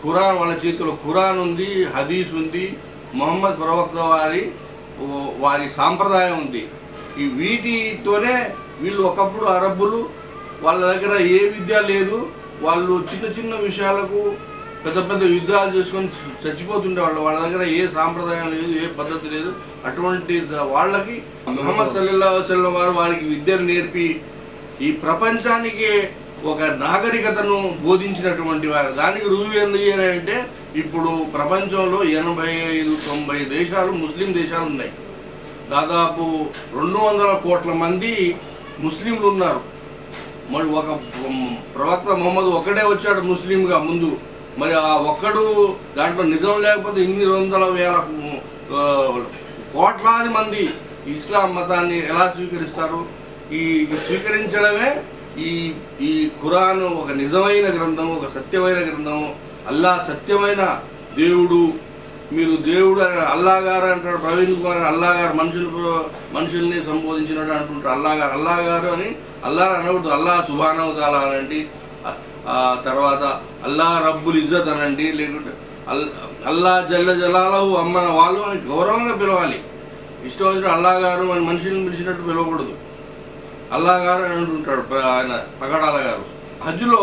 ఖురాన్ వాళ్ళ చేతిలో ఖురాన్ ఉంది, హదీస్ ఉంది, మొహమ్మద్ ప్రవక్త వారి సాంప్రదాయం ఉంది. ఈ వీటితోనే వీళ్ళు ఒకప్పుడు అరబ్బులు, వాళ్ళ దగ్గర ఏ విద్య లేదు, వాళ్ళు చిన్న చిన్న విషయాలకు పెద్ద పెద్ద యుద్ధాలు చేసుకొని చచ్చిపోతుండేవాళ్ళు, వాళ్ళ దగ్గర ఏ సాంప్రదాయం లేదు, ఏ పద్ధతి లేదు. అటువంటి వాళ్ళకి ముహమ్మద్ సల్లల్లాహు అలైహి వసల్లం వారు వారికి విద్యను నేర్పి ఈ ప్రపంచానికి ఒక నాగరికతను బోధించినటువంటి వారు. దానికి రుజువు ఎందుకు అంటే ఇప్పుడు ప్రపంచంలో 85-90 దేశాలు ముస్లిం దేశాలు ఉన్నాయి. దాదాపు 200 కోట్ల మంది ముస్లింలు ఉన్నారు. మరి ఒక ప్రవక్త మొహమ్మద్ ఒక్కడే వచ్చాడు ముస్లింగా ముందు, మరి ఆ ఒక్కడు దాంట్లో నిజం లేకపోతే ఇన్ని 100,000 కోట్లాది మంది ఇస్లాం మతాన్ని ఎలా స్వీకరిస్తారు? ఈ స్వీకరించడమే ఈ ఖురాన్ ఒక నిజమైన గ్రంథం, ఒక సత్యమైన గ్రంథం. అల్లా సత్యమైన దేవుడు, మీరు దేవుడు అని అల్లా గారు అంటాడు. ప్రవీణ్ కుమార్ అల్లా గారు మనుషుల్ని సంబోధించినట్టు అంటుంటారు. అల్లా గారు అని అల్లా అనకూడదు, అల్లా సుబ్హానహు తాలా అనండి. తర్వాత అల్లా రబ్బుల్ ఇజ్జత్ అనండి, లేకుంటే అల్లా జల్ల జలాలహు అమ్మ వాళ్ళు అని గౌరవంగా పిలవాలి. ఇష్టం వచ్చినట్టు అల్లా గారు అని మనుషుల్ని పిలిచినట్టు పిలవకూడదు. అల్లా గారు అని అంటుంటాడు ఆయన పగడాల గారు. హజ్లో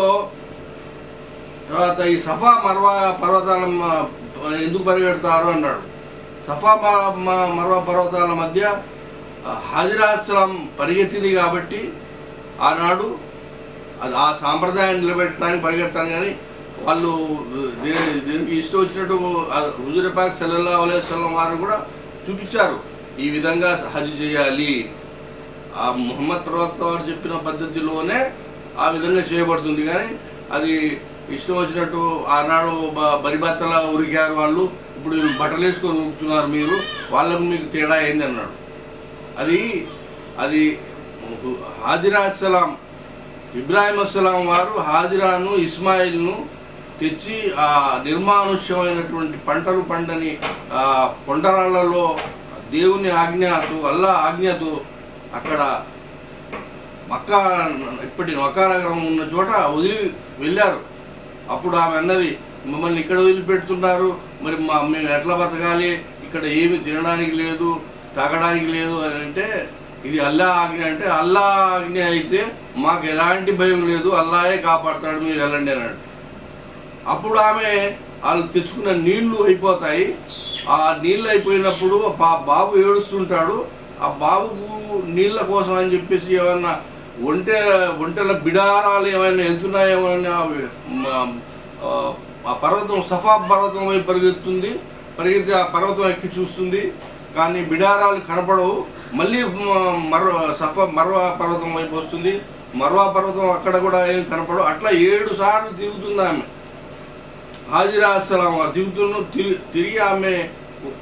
తర్వాత ఈ సఫా మర్వా పర్వతాల ఎందుకు పరిగెడతారు అన్నాడు. సఫా మర్వా పర్వతాల మధ్య హజర్ అస్సలాం పరిగెత్తింది కాబట్టి ఆనాడు ఆ సాంప్రదాయాన్ని నిలబెట్టడానికి పరిగెడతాను. కానీ వాళ్ళు దీనికి ఇష్టం వచ్చినట్టు హుజూర్ పాక్ సల్లల్లాహు అలైహి వసల్లం వారు కూడా చూపించారు, ఈ విధంగా హజ్ చేయాలి. ఆ ముహమ్మద్ ప్రవక్త వారు చెప్పిన పద్ధతిలోనే ఆ విధంగా చేయబడుతుంది. కానీ అది ఇష్టం వచ్చినట్టు ఆనాడు బరిబత్తలా ఉరికారు వాళ్ళు, ఇప్పుడు బట్టలు వేసుకొని ఉరుకుతున్నారు మీరు, వాళ్ళకు మీకు తేడా అయింది అన్నాడు. అది హాజిరా అస్సలాం ఇబ్రాహిం అస్సలాం వారు హాజిరాను ఇస్మాయిల్ను తెచ్చి ఆ నిర్మానుష్యమైనటువంటి పంటలు పండని కొండరాళ్లలో దేవుని ఆజ్ఞతో అల్లా ఆజ్ఞతో అక్కడ మక్కా ఇప్పటి మక్కా నగరం ఉన్న చోట వదిలి వెళ్ళారు. అప్పుడు ఆమె అన్నది, మమ్మల్ని ఇక్కడ వదిలిపెడుతున్నారు, మరి మేము ఎట్లా బతకాలి, ఇక్కడ ఏమి తినడానికి లేదు తాగడానికి లేదు అని అంటే, ఇది అల్లా ఆజ్ఞ అంటే, అల్లా ఆజ్ఞ అయితే మాకు ఎలాంటి భయం లేదు, అల్లాయే కాపాడుతాడు, మీరు వెళ్ళండి అన్నాడు. అప్పుడు ఆమె వాళ్ళు తెచ్చుకున్న నీళ్లు అయిపోతాయి. ఆ నీళ్ళు అయిపోయినప్పుడు బాబు ఏడుస్తుంటాడు. ఆ బాబుకు నీళ్ళ కోసం అని చెప్పేసి ఏమన్నా ఒంటెల బిడారాలు ఏమైనా వెళ్తున్నాయేమో అని ఆ పర్వతం సఫా పర్వతం వైపు పరిగెత్తి ఆ పర్వతం ఎక్కి చూస్తుంది, కానీ బిడారాలు కనపడవు. మళ్ళీ మర్వా పర్వతం వైపు వస్తుంది, మర్వా పర్వతం అక్కడ కూడా ఏమి కనపడవు. అట్లా 7 సార్లు తిరుగుతుంది ఆమె. హాజిరా అస్సలాం తిరిగి ఆమె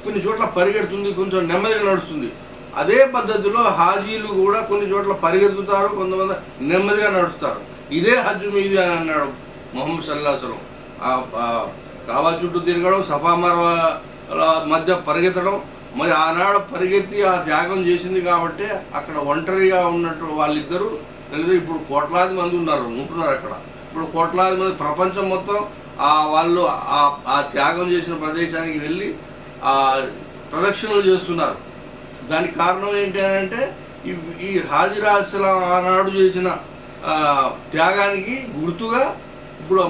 కొన్ని చోట్ల పరిగెడుతుంది, కొంచెం నెమ్మదిగా నడుస్తుంది. అదే పద్ధతిలో హాజీలు కూడా కొన్ని చోట్ల పరిగెత్తుతారు, కొంతమంది నెమ్మదిగా నడుస్తారు. ఇదే హజ్జు మీది అని అన్నాడు ముహమ్మద్ సల్లల్లాహు అలైహి వసల్లం. కాబా చుట్టూ తిరగడం, సఫా మర్వా మధ్య పరిగెత్తడం. మరి ఆనాడు పరిగెత్తి ఆ త్యాగం చేసింది కాబట్టి అక్కడ ఒంటరిగా ఉన్నట్టు వాళ్ళిద్దరూ లేదా ఇప్పుడు కోట్లాది మంది ఉంటున్నారు అక్కడ. ఇప్పుడు కోట్లాది మంది ప్రపంచం మొత్తం వాళ్ళు ఆ త్యాగం చేసిన ప్రదేశానికి వెళ్ళి ప్రదక్షిణలు చేస్తున్నారు. దానికి కారణం ఏంటి అని అంటే, ఈ హాజిరా అస్సలాం ఆనాడు చేసిన త్యాగానికి గుర్తుగా ఇప్పుడు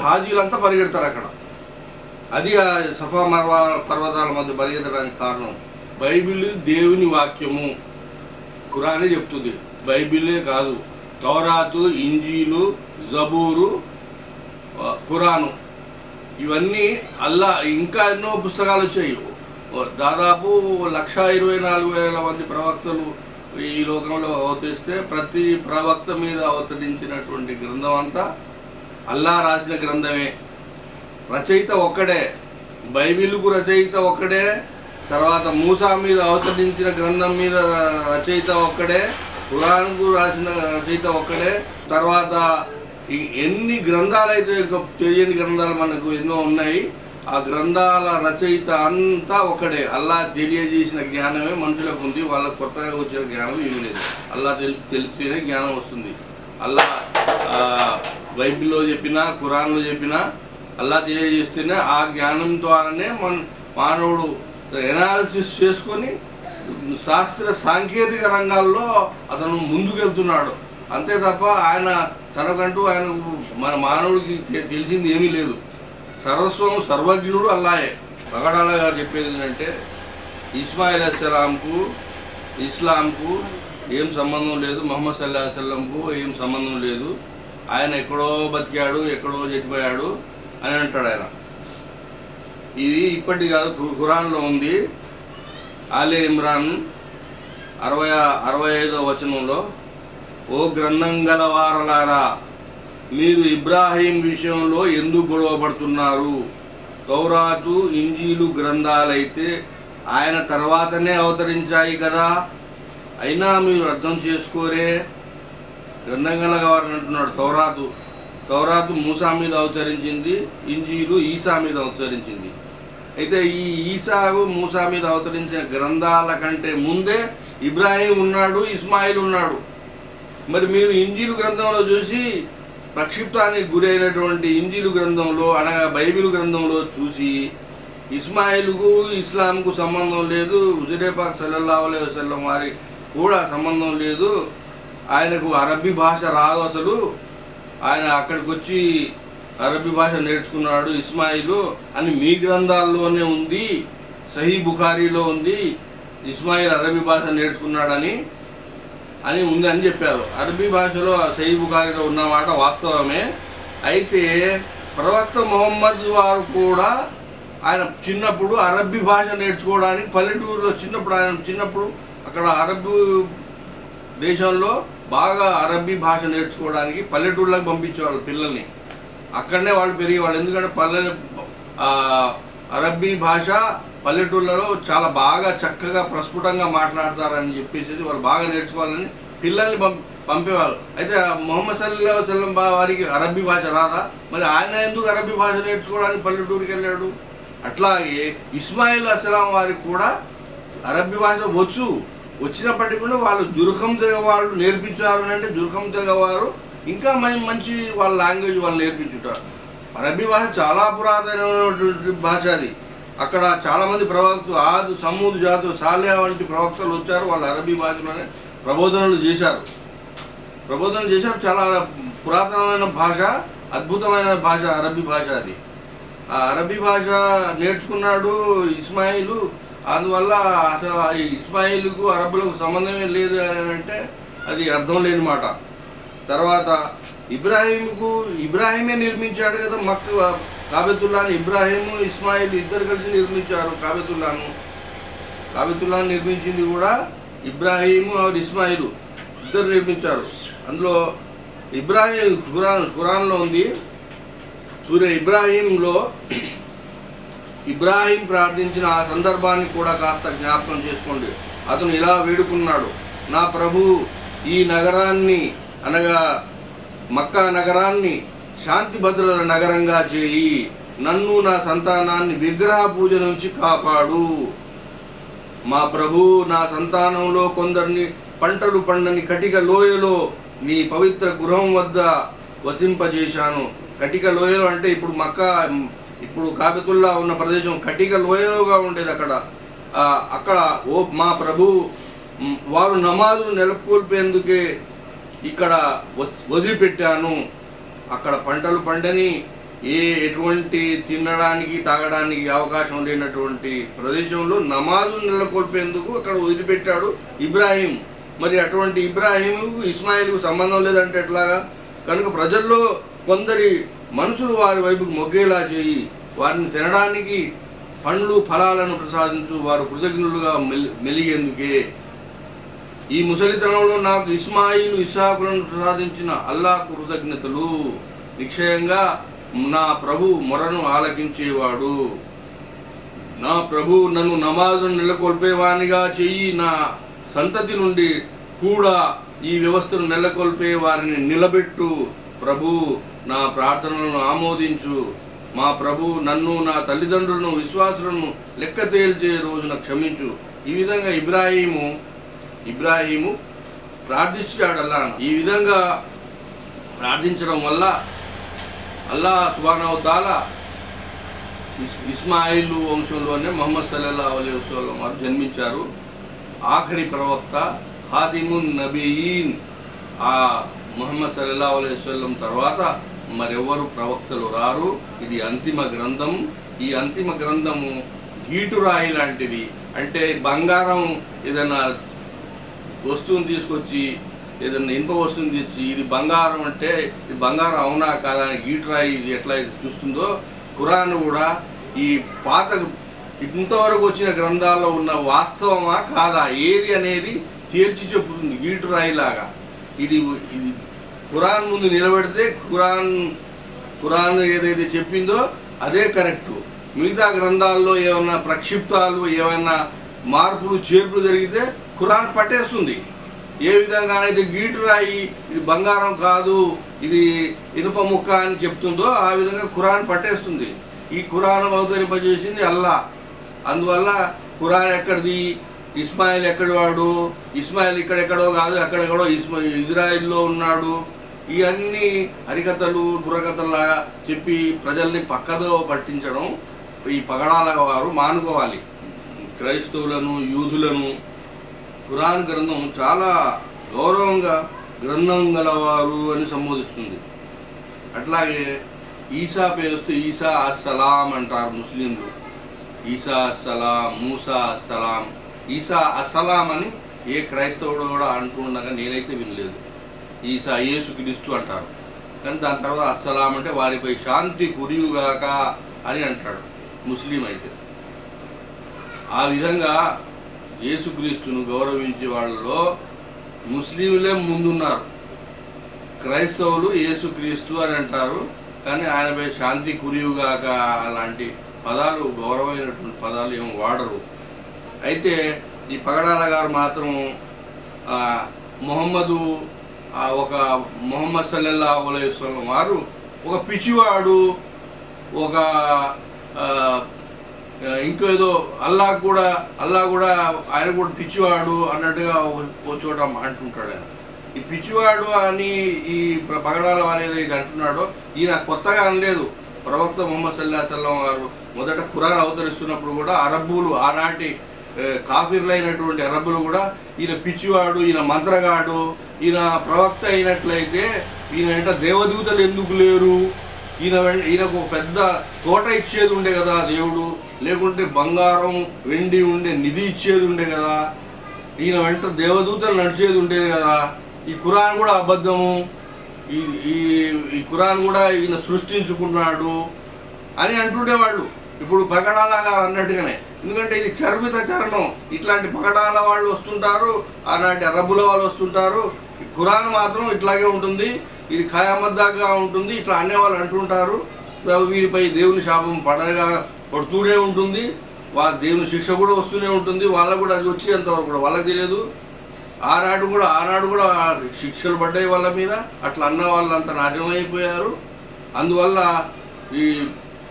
హాజీలంతా పరిగెడతారు అక్కడ. అది ఆ సఫా మర్వా పర్వతాల మధ్య పరిగెత్తడానికి కారణం. బైబిల్ దేవుని వాక్యము, ఖురానే చెప్తుంది. బైబిలే కాదు, తౌరాతు, ఇంజీలు, జబూరు, ఖురాను, ఇవన్నీ అల్లా ఇంకా ఎన్నో పుస్తకాలు వచ్చాయి. దాదాపు 1,24,000 మంది ప్రవక్తలు ఈ లోకంలో అవతరిస్తే ప్రతి ప్రవక్త మీద అవతరించినటువంటి గ్రంథం అంతా అల్లా రాసిన గ్రంథమే. రచయిత ఒక్కడే, బైబిల్కు రచయిత ఒక్కడే, తర్వాత మూసా మీద అవతరించిన గ్రంథం మీద రచయిత ఒక్కడే, ఖురాన్కు రాసిన రచయిత ఒక్కడే. తర్వాత ఎన్ని గ్రంథాలు అయితే తెలియని గ్రంథాలు మనకు ఎన్నో ఉన్నాయి, ఆ గ్రంథాల రచయిత అంతా ఒకడే. అల్లా తెలియజేసిన జ్ఞానమే మనుషులకు ఉంది, వాళ్ళకు కొత్తగా వచ్చిన జ్ఞానం ఏమీ లేదు. అల్లా తెలిపితేనే జ్ఞానం వస్తుంది. అల్లా బైబిల్లో చెప్పినా ఖురాన్లో చెప్పినా అల్లా తెలియజేస్తేనే ఆ జ్ఞానం ద్వారానే మానవుడు ఎనాలిసిస్ చేసుకొని శాస్త్ర సాంకేతిక రంగాల్లో అతను ముందుకెళ్తున్నాడు. అంతే తప్ప ఆయన తనకంటూ మన మానవుడికి తెలిసింది ఏమీ లేదు. సర్వస్వం సర్వజ్ఞుడు అల్లాయే. పగడాల గారు చెప్పేది ఏంటంటే, ఇస్మాయిల్ అస్సలాంకు ఇస్లాంకు ఏం సంబంధం లేదు, ముహమ్మద్ సల్లల్లాహు అలైహి వసల్లంకు ఏం సంబంధం లేదు, ఆయన ఎక్కడో బతికాడు, ఎక్కడో చచ్చిపోయాడు అని అంటాడు ఆయన. ఇది ఇప్పటి కాదు, ఖురాన్లో ఉంది. ఆలే ఇమ్రాన్ 65వ వచనంలో, ఓ గ్రంథం గల వారలారా, మీరు ఇబ్రాహీం విషయంలో ఎందుకు గొడవపడుతున్నారు? తౌరాతు, ఇంజీలు గ్రంథాలైతే ఆయన తర్వాతనే అవతరించాయి కదా, అయినా మీరు అర్థం చేసుకోరే. గ్రంథం గల వారని అంటున్నాడు. తౌరాతు మూసా మీద అవతరించింది, ఇంజీలు ఈసా మీద అవతరించింది. అయితే ఈ ఈసాకు మూసా మీద అవతరించిన గ్రంథాల కంటే ముందే ఇబ్రాహీం ఉన్నాడు, ఇస్మాయిల్ ఉన్నాడు. మరి మీరు ఇంజీలు గ్రంథంలో చూసి ప్రక్షిప్తానికి గురైనటువంటి ఇంజీలు గ్రంథంలో అనగా బైబిల్ గ్రంథంలో చూసి ఇస్మాయిల్కు ఇస్లాంకు సంబంధం లేదు, హుజూరే పాక్ సల్లల్లాహు అలైహి వసల్లం వారి కూడా సంబంధం లేదు, ఆయనకు అరబ్బీ భాష రాదు అసలు, ఆయన అక్కడికి వచ్చి అరబ్బీ భాష నేర్చుకున్నాడు ఇస్మాయిలు అని మీ గ్రంథాల్లోనే ఉంది, సహీ బుఖారీలో ఉంది, ఇస్మాయిల్ అరబ్బీ భాష నేర్చుకున్నాడని ఉంది అని చెప్పారు. అరబ్బీ భాషలో సహీ బుఖారీలో ఉన్నమాట వాస్తవమే. అయితే ప్రవక్త మొహమ్మద్ వారు కూడా ఆయన చిన్నప్పుడు అరబ్బీ భాష నేర్చుకోవడానికి పల్లెటూరులో చిన్నప్పుడు అక్కడ అరబ్బీ దేశంలో బాగా అరబ్బీ భాష నేర్చుకోవడానికి పల్లెటూళ్ళకి పంపించేవాళ్ళు పిల్లల్ని. అక్కడనే వాళ్ళు పెరిగేవాళ్ళు. ఎందుకంటే అరబ్బీ భాష పల్లెటూళ్ళలో చాలా బాగా చక్కగా ప్రస్ఫుటంగా మాట్లాడతారని చెప్పేసి వాళ్ళు బాగా నేర్చుకోవాలని పిల్లల్ని పంపేవారు. అయితే మొహమ్మద్ సల్లల్లాహు అలైహి వసల్లం వారికి అరబ్బీ భాష రాదా? మరి ఆయన ఎందుకు అరబ్బీ భాష నేర్చుకోవడానికి పల్లెటూరుకి వెళ్ళాడు? అట్లాగే ఇస్మాయిల్ అస్సలాం వారికి కూడా అరబ్బీ భాష వచ్చినప్పటికీ కూడా వాళ్ళు జుర్ఖం తెగ వాళ్ళు నేర్పించారు అంటే జుర్ఖం తెగ వారు ఇంకా మంచి వాళ్ళ లాంగ్వేజ్ వాళ్ళు నేర్పించుంటారు. అరబ్బీ భాష చాలా పురాతనమైనటువంటి భాష అది. అక్కడ చాలామంది ప్రవక్తలు ఆదు, సమూద్, జాతు, సాలియా వంటి ప్రవక్తలు వచ్చారు. వాళ్ళు అరబ్బీ భాషలోనే ప్రబోధనలు చేశారు. చాలా పురాతనమైన భాష, అద్భుతమైన భాష అరబ్బీ భాష అది. ఆ అరబ్బీ భాష నేర్చుకున్నాడు ఇస్మాయిలు. అందువల్ల అసలు ఇస్మాయిల్కు అరబ్బులకు సంబంధమే లేదు అని అంటే అది అర్థం లేని మాట. తర్వాత ఇబ్రాహీమే నిర్మించాడు కదా కాబతుల్లాను. ఇబ్రాహీము, ఇస్మాయిల్ ఇద్దరు కలిసి నిర్మించారు కాబతుల్లాను నిర్మించింది కూడా ఇబ్రాహీము ఆర్ ఇస్మాయిలు ఇద్దరు నిర్మించారు. అందులో ఇబ్రాహీం ఖురాన్లో ఉంది. సూర్య ఇబ్రాహీంలో ఇబ్రాహీం ప్రార్థించిన ఆ సందర్భాన్ని కూడా కాస్త జ్ఞాపకం చేసుకోండి. అతను ఇలా వేడుకున్నాడు, నా ప్రభు ఈ నగరాన్ని అనగా మక్కా నగరాన్ని శాంతి భద్రతల నగరంగా చేయి, నన్ను నా సంతానాన్ని విగ్రహ పూజ నుంచి కాపాడు. మా ప్రభు నా సంతానంలో కొందరిని పంటలు పండని కటిక లోయలో నీ పవిత్ర గృహం వద్ద వసింపజేశాను. కటిక లోయలో అంటే ఇప్పుడు కాబతుల్లా ఉన్న ప్రదేశం కటిక లోయలుగా ఉండేది. అక్కడ ఓ మా ప్రభు వారు నమాజును నెలకొల్పేందుకే ఇక్కడ వదిలిపెట్టాను. అక్కడ పంటలు పండని ఎటువంటి తినడానికి తాగడానికి అవకాశం లేనటువంటి ప్రదేశంలో నమాజును నెలకొల్పేందుకు అక్కడ వదిలిపెట్టాడు ఇబ్రాహీం. మరి అటువంటి ఇబ్రాహీంకు ఇస్మాయిల్కు సంబంధం లేదంటే ఎట్లాగా? కనుక ప్రజల్లో కొందరి మనుషులు వారి వైపుకు మొగ్గేలా చేయి, వారిని తినడానికి పండ్లు ఫలాలను ప్రసాదించు, వారు కృతజ్ఞులుగా మెలిగేందుకే. ఈ ముసలితనంలో నాకు ఇస్మాయిలు, ఇస్హాకులను ప్రసాదించిన అల్లాహ్కు కృతజ్ఞతలు. నిశ్చయంగా నా ప్రభు మొరను ఆలకించేవాడు. నా ప్రభు నన్ను నమాజును నెలకొల్పేవానిగా చెయ్యి, నా సంతతి నుండి కూడా ఈ వ్యవస్థను నెలకొల్పే వారిని నిలబెట్టు. ప్రభు నా ప్రార్థనలను ఆమోదించు. మా ప్రభు నన్ను, నా తల్లిదండ్రులను, విశ్వాసులను లెక్క తేల్చే రోజున క్షమించు. ఈ విధంగా ఇబ్రాహీము ప్రార్థించాడు అల్లాహ్. ఈ విధంగా ప్రార్థించడం వల్ల అల్లాహ్ సుబ్హానహు తఆలా ఇస్మాయిల్ వంశంలోనే ముహమ్మద్ సల్లల్లాహు అలైహి వసల్లం వారు జన్మించారు. ఆఖరి ప్రవక్త, ఖాతిమున్ నబీయీన్. ఆ ముహమ్మద్ సల్లల్లాహు అలైహి వసల్లం తర్వాత మరెవరు ప్రవక్తలు రారు. ఇది అంతిమ గ్రంథం. ఈ అంతిమ గ్రంథము గీటురాయి లాంటిది. అంటే బంగారం ఏదైనా వస్తువుని తీసుకొచ్చి, ఏదైనా ఇనుప వస్తువుని తెచ్చి ఇది బంగారం అంటే ఇది బంగారం అవునా కాదా అని గీటురాయి ఎట్లా చూస్తుందో, ఖురాన్ కూడా ఈ పాత ఇంతవరకు వచ్చిన గ్రంథాల్లో ఉన్న వాస్తవమా కాదా ఏది అనేది తేల్చి చెప్పుతుంది గీటురాయిలాగా. ఇది ఖురాన్ ముందు నిలబెడితే ఖురాన్ ఏదైతే చెప్పిందో అదే కరెక్టు. మిగతా గ్రంథాల్లో ఏమైనా ప్రక్షిప్తాలు, ఏమైనా మార్పులు చేర్పులు జరిగితే ఖురాన్ పట్టేస్తుంది. ఏ విధంగానైతే గీటురాయి ఇది బంగారం కాదు, ఇది ఇనుప ముక్క అని చెప్తుందో ఆ విధంగా ఖురాన్ పట్టేస్తుంది. ఈ ఖురాన్ అవతరింపజేసింది అల్లాహ్. అందువల్ల ఖురాన్ ఎక్కడిది, ఇస్మాయిల్ ఎక్కడివాడు, ఇస్మాయిల్ ఇక్కడెక్కడో కాదు అక్కడెక్కడో ఇజ్రాయిల్లో ఉన్నాడు. ఇవన్నీ హరికథలు, బుర్రకథల్లాగా చెప్పి ప్రజల్ని పక్కదో పట్టించడం ఈ పగడాల వారు మానుకోవాలి. క్రైస్తవులను, యూదులను ఖురాన్ గ్రంథం చాలా గౌరవంగా గ్రంథం గలవారు అని సంబోధిస్తుంది. అట్లాగే ఈసా పేరు వస్తే ఈసా అస్సలాం అంటారు ముస్లింలు. ఈసా అస్సలాం, మూసా అస్సలాం. ఈసా అస్సలాం అని ఏ క్రైస్తవుడు కూడా అంటుండగా నేనైతే వినలేదు. ఈసా యేసుక్రీస్తు అంటారు, కానీ దాని తర్వాత అస్సలాం అంటే వారిపై శాంతి కురియుగాక అని అంటాడు ముస్లిం అయితే. ఆ విధంగా యేసుక్రీస్తును గౌరవించే వాళ్ళలో ముస్లింలే ముందున్నారు. క్రైస్తవులు యేసుక్రీస్తు అని అంటారు, కానీ ఆయనపై శాంతి కురియుగాక అలాంటి పదాలు, గౌరవమైనటువంటి పదాలు ఏం వాడరు. అయితే ఈ పగడాల గారు మాత్రం మొహమ్మద్ సల్లల్లాహు అలైహి వసల్లం వారు ఒక పిచ్చివాడు, ఒక ఇంకేదో అల్లా కూడా ఆయన కూడా పిచ్చివాడు అన్నట్టుగా ఒక చోట అంటుంటాడు. ఆయన ఈ పిచ్చివాడు అని ఈ పగడాల వారు ఏదో ఇది అంటున్నాడో ఈయన కొత్తగా అనలేదు. ప్రవక్త ముహమ్మద్ సల్లల్లాహు అలైహి వసల్లం వారు మొదట ఖురాన్ అవతరిస్తున్నప్పుడు కూడా అరబ్బులు, ఆనాటి కాఫీర్లైనటువంటి అరబ్బులు కూడా ఈయన పిచ్చివాడు, ఈయన మంత్రగాడు, ఈయన ప్రవక్త అయినట్లయితే ఈయన దేవదూతలు ఎందుకు లేరు, ఈయనకు పెద్ద తోట ఇచ్చేది ఉండే కదా దేవుడు, లేకుంటే బంగారం వెండి ఉండే నిధి ఇచ్చేది ఉండే కదా, ఈయన వెంట దేవదూతలు నడిచేది ఉండేది కదా, ఈ ఖురాన్ కూడా అబద్ధము, ఈ ఖురాన్ కూడా ఈయన సృష్టించుకున్నాడు అని అంటుండేవాళ్ళు. ఇప్పుడు పగడాల గారు అన్నట్టుగానే, ఎందుకంటే ఇది చర్మిత చరణం, ఇట్లాంటి పగడాల వాళ్ళు వస్తుంటారు, ఆనాటి అరబ్బుల వాళ్ళు వస్తుంటారు. ఈ ఖురాన్ మాత్రం ఇట్లాగే ఉంటుంది, ఇది ఖయామత్ దాకా ఉంటుంది, ఇట్లా అనేవాళ్ళు అంటుంటారు. వీరిపై దేవుని శాపం పడుతూనే ఉంటుంది, దేవుని శిక్ష కూడా వస్తూనే ఉంటుంది. వాళ్ళకు కూడా అది వచ్చేంతవరకు కూడా వాళ్ళకి తెలియదు. ఆనాడు కూడా శిక్షలు పడ్డాయి వాళ్ళ మీద. అట్లా అన్న వాళ్ళంతా నాశనమైపోయారు. అందువల్ల ఈ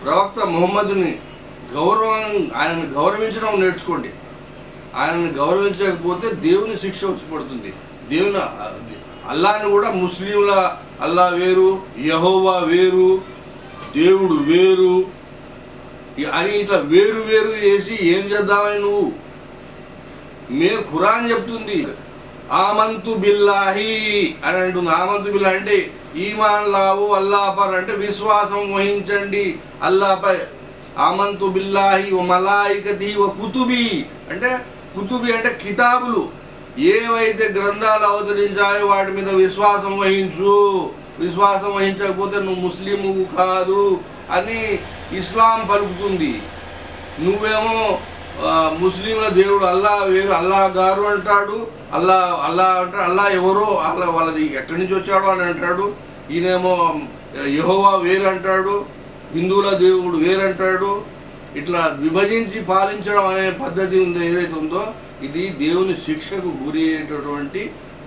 ప్రవక్త ముహమ్మద్ని ఆయనను గౌరవించడం నేర్చుకోండి. ఆయనను గౌరవించకపోతే దేవుని శిక్ష వచ్చి పడుతుంది. అల్లాని కూడా ముస్లింల అల్లా వేరు, యెహోవా వేరు, దేవుడు వేరు అని ఇట్లా వేరు వేరు చేసి ఏం చేద్దామని నువ్వు? ఖురాన్ చెప్తుంది ఆమంతు బిల్లాహి అని అంటుంది. ఆమంతు బిల్లా అంటే ఈమాన్ లావు, అల్లాహ్ పర్ అంటే విశ్వాసం వహించండి అల్లాహ్పై. ఆమంతు బిల్లాహి వ మలాయికతి వ కుతుబి అంటే కితాబులు, ఏవైతే గ్రంథాలు అవతరించాయో వాటి మీద విశ్వాసం వహించు. విశ్వాసం వహించకపోతే నువ్వు ముస్లిము కాదు అని ఇస్లాం పలుకుతుంది. నువ్వేమో ముస్లింల దేవుడు అల్లా వేరు, అల్లా గారు అంటాడు, అల్లా అంటే అల్లా ఎవరో, అల్లా వాళ్ళది ఎక్కడి నుంచి వచ్చాడో అని అంటాడు. ఈయనేమో యెహోవా వేరు అంటాడు, హిందువుల దేవుడు వేరంటాడు. ఇట్లా విభజించి పాలించడం అనే పద్ధతి ఏదైతే ఉందో ఇది దేవుని శిక్షకు గురి అయ్యేటటువంటి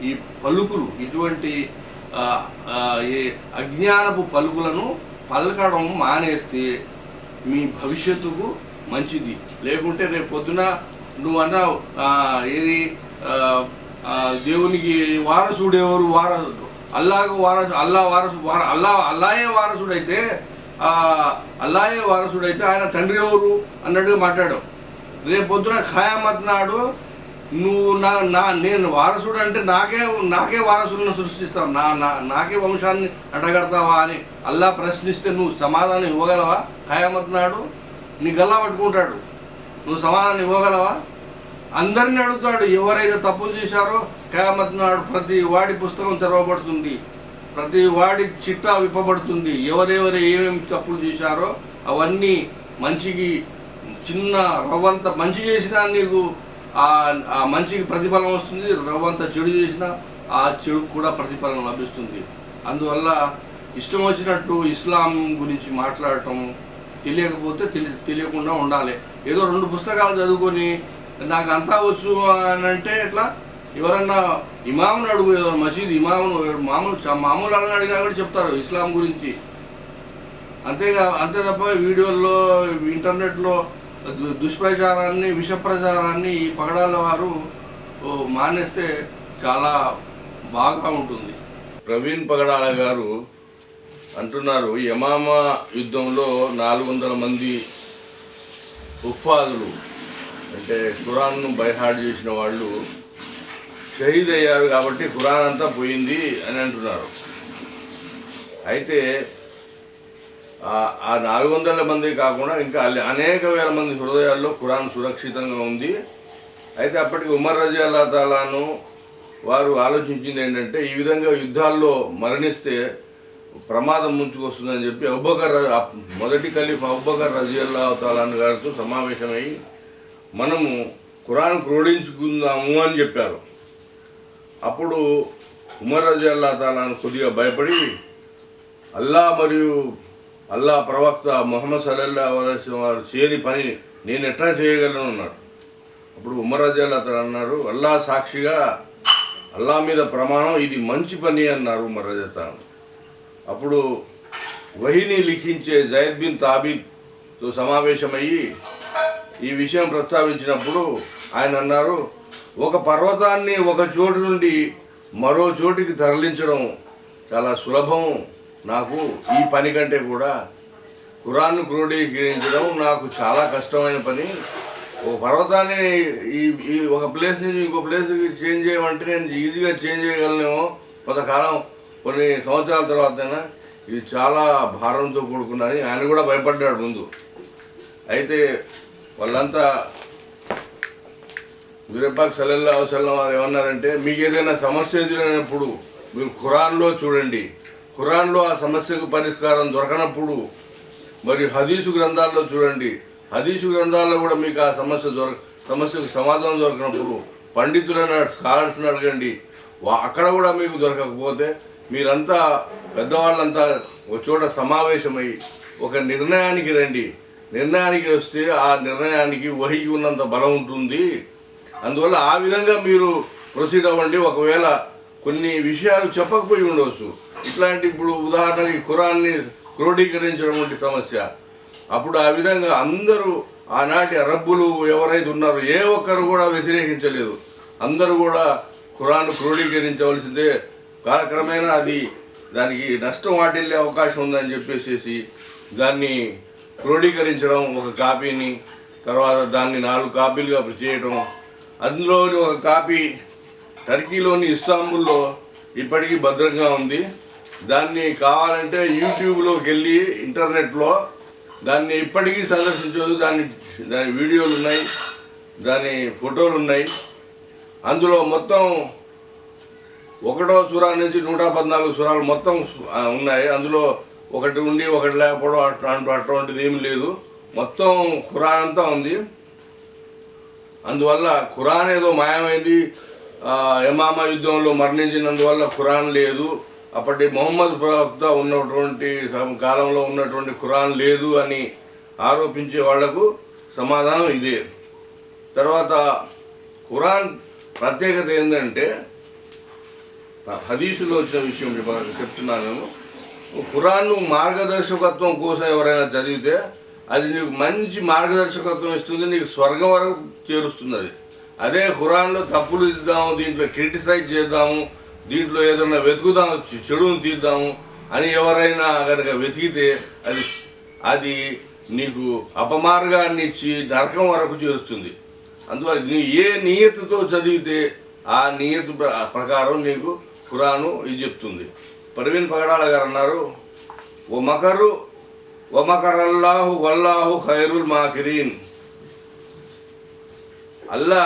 ఈ పలుకులు, ఇటువంటి అజ్ఞానపు పలుకులను పలకడం మానేస్తే మీ భవిష్యత్తుకు మంచిది. లేకుంటే రేపు పొద్దున నువ్వు అన్నావు ఏది దేవునికి వారసుడు ఎవరు, అల్లాహే వారసుడైతే ఆయన తండ్రి ఎవరు అన్నట్టుగా మాట్లాడావు. రేపు పొద్దున ఖయామత్ నాడు నువ్వు నేను వారసుడు అంటే నాకే వారసులను సృష్టిస్తావు, నాకే వంశాన్ని అడగడతావా అని అల్లా ప్రశ్నిస్తే నువ్వు సమాధానం ఇవ్వగలవా? ఖయామత్ నాడు నీ గల్లా పట్టుకుంటాడు, నువ్వు సమాధానం ఇవ్వగలవా? అందరినీ అడుగుతాడు. ఎవరైతే తప్పులు చేశారో ఖయామత్ నాడు ప్రతి వాడి పుస్తకం తెరవబడుతుంది, ప్రతి వాడి చిట్టా విప్పబడుతుంది. ఎవరెవరు ఏమేమి తప్పులు చేశారో అవన్నీ మంచికి చిన్న రవ్వంత మంచి చేసినా నీకు ఆ మంచికి ప్రతిఫలం వస్తుంది, రవ్వంత చెడు చేసినా ఆ చెడు కూడా ప్రతిఫలం లభిస్తుంది. అందువల్ల ఇష్టం వచ్చినట్టు ఇస్లాం గురించి మాట్లాడటం తెలియకపోతే తెలియకుండా ఉండాలి. ఏదో 2 పుస్తకాలు చదువుకొని నాకు అంతా వచ్చు అని అంటే ఎట్లా? ఎవరన్నా ఇమాముని అడుగు, మసీద్ ఇమామును మామూలు అని అడిగినా కూడా చెప్తారు ఇస్లాం గురించి. అంతే తప్ప వీడియోల్లో ఇంటర్నెట్లో దుష్ప్రచారాన్ని, విష ప్రచారాన్ని ఈ పగడాల వారు మానేస్తే చాలా బాగా ఉంటుంది. ప్రవీణ్ పగడాల గారు అంటున్నారు, యమామా యుద్ధంలో 400 మంది ఉఫాదులు అంటే ఖురాన్ను బైహాడ్ చేసిన వాళ్ళు షహీద్ అయ్యారు కాబట్టి ఖురాన్ అంతా పోయింది అని అంటున్నారు. అయితే ఆ 400 మంది కాకుండా ఇంకా అనేక వేల మంది హృదయాల్లో ఖురాన్ సురక్షితంగా ఉంది. అయితే అప్పటికి ఉమర్ రజియల్లాహు తాలాను వారు ఆలోచించింది ఏంటంటే ఈ విధంగా యుద్ధాల్లో మరణిస్తే ప్రమాదం ముంచుకొస్తుందని చెప్పి మొదటి ఖలీఫా అబూబకర్ రజియల్లాహు తాలాను గారితో సమావేశమై మనము ఖురాన్ క్రోడించుకుందాము అని చెప్పారు. అప్పుడు ఉమర్ రజియల్లాహు తాలాను కొద్దిగా భయపడి అల్లా ప్రవక్త ముహమ్మద్ సల్లల్లాహు అలైహి వసల్లం వారు చేయని పని నేను ఎట్లా చేయగలను అన్నారు. అప్పుడు ఉమర్ రజియల్లాహు తాలా అన్నారు, అల్లా సాక్షిగా అల్లా మీద ప్రమాణం ఇది మంచి పని అన్నారు మర్రజతాను. అప్పుడు వహీని లిఖించే జయద్ బిన్ తాబిత్తో సమావేశమయ్యి ఈ విషయం ప్రస్తావించినప్పుడు ఆయన అన్నారు, ఒక పర్వతాన్ని ఒక చోటు నుండి మరో చోటికి తరలించడం చాలా సులభం, నాకు ఈ పని కంటే కూడా ఖురాన్ను క్రోడీకరించడం నాకు చాలా కష్టమైన పని. ఒక పర్వతాన్ని ఈ ఒక ప్లేస్ నుంచి ఇంకో ప్లేస్కి చేంజ్ చేయమంటే నేను ఈజీగా చేంజ్ చేయగలనేమో కొంతకాలం, కొన్ని సంవత్సరాల తర్వాతైనా, ఇది చాలా భారంతో కూడుకున్నది. ఆయన కూడా భయపడ్డాడు ముందు. అయితే వాళ్ళంతా వీరపాక్ సల్లల్లాహు అలైహి వసల్లం వారు ఏమన్నారంటే, మీకు ఏదైనా సమస్య ఎదురైనప్పుడు మీరు ఖురాన్లో చూడండి, ఖురాన్లో ఆ సమస్యకు పరిష్కారం దొరకనప్పుడు మరి హదీసు గ్రంథాల్లో చూడండి, హదీసు గ్రంథాల్లో కూడా మీకు ఆ సమస్యకు సమాధానం దొరకనప్పుడు పండితులను స్కాలర్స్ని అడగండి, అక్కడ కూడా మీకు దొరకకపోతే మీరంతా పెద్దవాళ్ళంతా ఒక చోట సమావేశమై ఒక నిర్ణయానికి రండి. నిర్ణయానికి వస్తే ఆ నిర్ణయానికి వహికి ఉన్నంత బలం ఉంటుంది. అందువల్ల ఆ విధంగా మీరు ప్రొసీడ్ అవ్వండి. ఒకవేళ కొన్ని విషయాలు చెప్పకపోయి ఉండవచ్చు, ఇట్లాంటి ఇప్పుడు ఉదాహరణకి ఖురాన్ని క్రోడీకరించడం వంటి సమస్య, అప్పుడు ఆ విధంగా అందరూ ఆనాటి అరబ్బులు ఎవరైతే ఉన్నారో ఏ ఒక్కరు కూడా వ్యతిరేకించలేదు. అందరూ కూడా ఖురాన్ క్రోడీకరించవలసిందే, కాలక్రమేణా అది దానికి నష్టం వాటిల్లే అవకాశం ఉందని చెప్పేసి దాన్ని క్రోడీకరించడం, ఒక కాపీని, తర్వాత దాన్ని 4 కాపీలుగా చేయడం. అందులోని ఒక కాపీ టర్కీలోని ఇస్తాంబుల్లో ఇప్పటికీ భద్రంగా ఉంది. దాన్ని కావాలంటే యూట్యూబ్లోకి వెళ్ళి ఇంటర్నెట్లో దాన్ని ఇప్పటికీ సందర్శించవచ్చు. దాని వీడియోలు ఉన్నాయి, దాని ఫోటోలు ఉన్నాయి. అందులో మొత్తం 1వ సూరా నుంచి 114 సూరాలు మొత్తం ఉన్నాయి. అందులో ఒకటి ఉండి ఒకటి లేకపోవడం అటువంటిది ఏమి లేదు, మొత్తం ఖురాన్ అంతా ఉంది. అందువల్ల ఖురాన్ ఏదో మాయమైంది, యమామా యుద్ధంలో మరణించినందువల్ల ఖురాన్ లేదు, అప్పటి మొహమ్మద్ ప్రవక్త ఉన్నటువంటి కాలంలో ఉన్నటువంటి ఖురాన్ లేదు అని ఆరోపించే వాళ్లకు సమాధానం ఇదే. తర్వాత ఖురాన్ ప్రత్యేకత ఏంటంటే, హదీసులో వచ్చిన విషయం చెప్తున్నాను. ఖురాన్ను మార్గదర్శకత్వం కోసం ఎవరైనా చదివితే అది నీకు మంచి మార్గదర్శకత్వం ఇస్తుంది, నీకు స్వర్గం వరకు చేరుస్తుంది. అదే ఖురాన్లో తప్పులు ఇద్దాము, దీంట్లో క్రిటిసైజ్ చేద్దాము, దీంట్లో ఏదైనా వెతుకుదాము, చెడును తీద్దాము అని ఎవరైనా కనుక వెతికితే అది నీకు అపమార్గాన్ని ఇచ్చి నరకం వరకు చేరుస్తుంది. అందువల్ల నీ ఏ నియతితో చదివితే ఆ నియతు ప్రకారం నీకు ఖురాను ఇది చెప్తుంది. పర్వీన్ పగడాల గారు అన్నారు, వమకరల్లాహు వల్లాహు ఖైరుల్ మాకిరీన్. అల్లా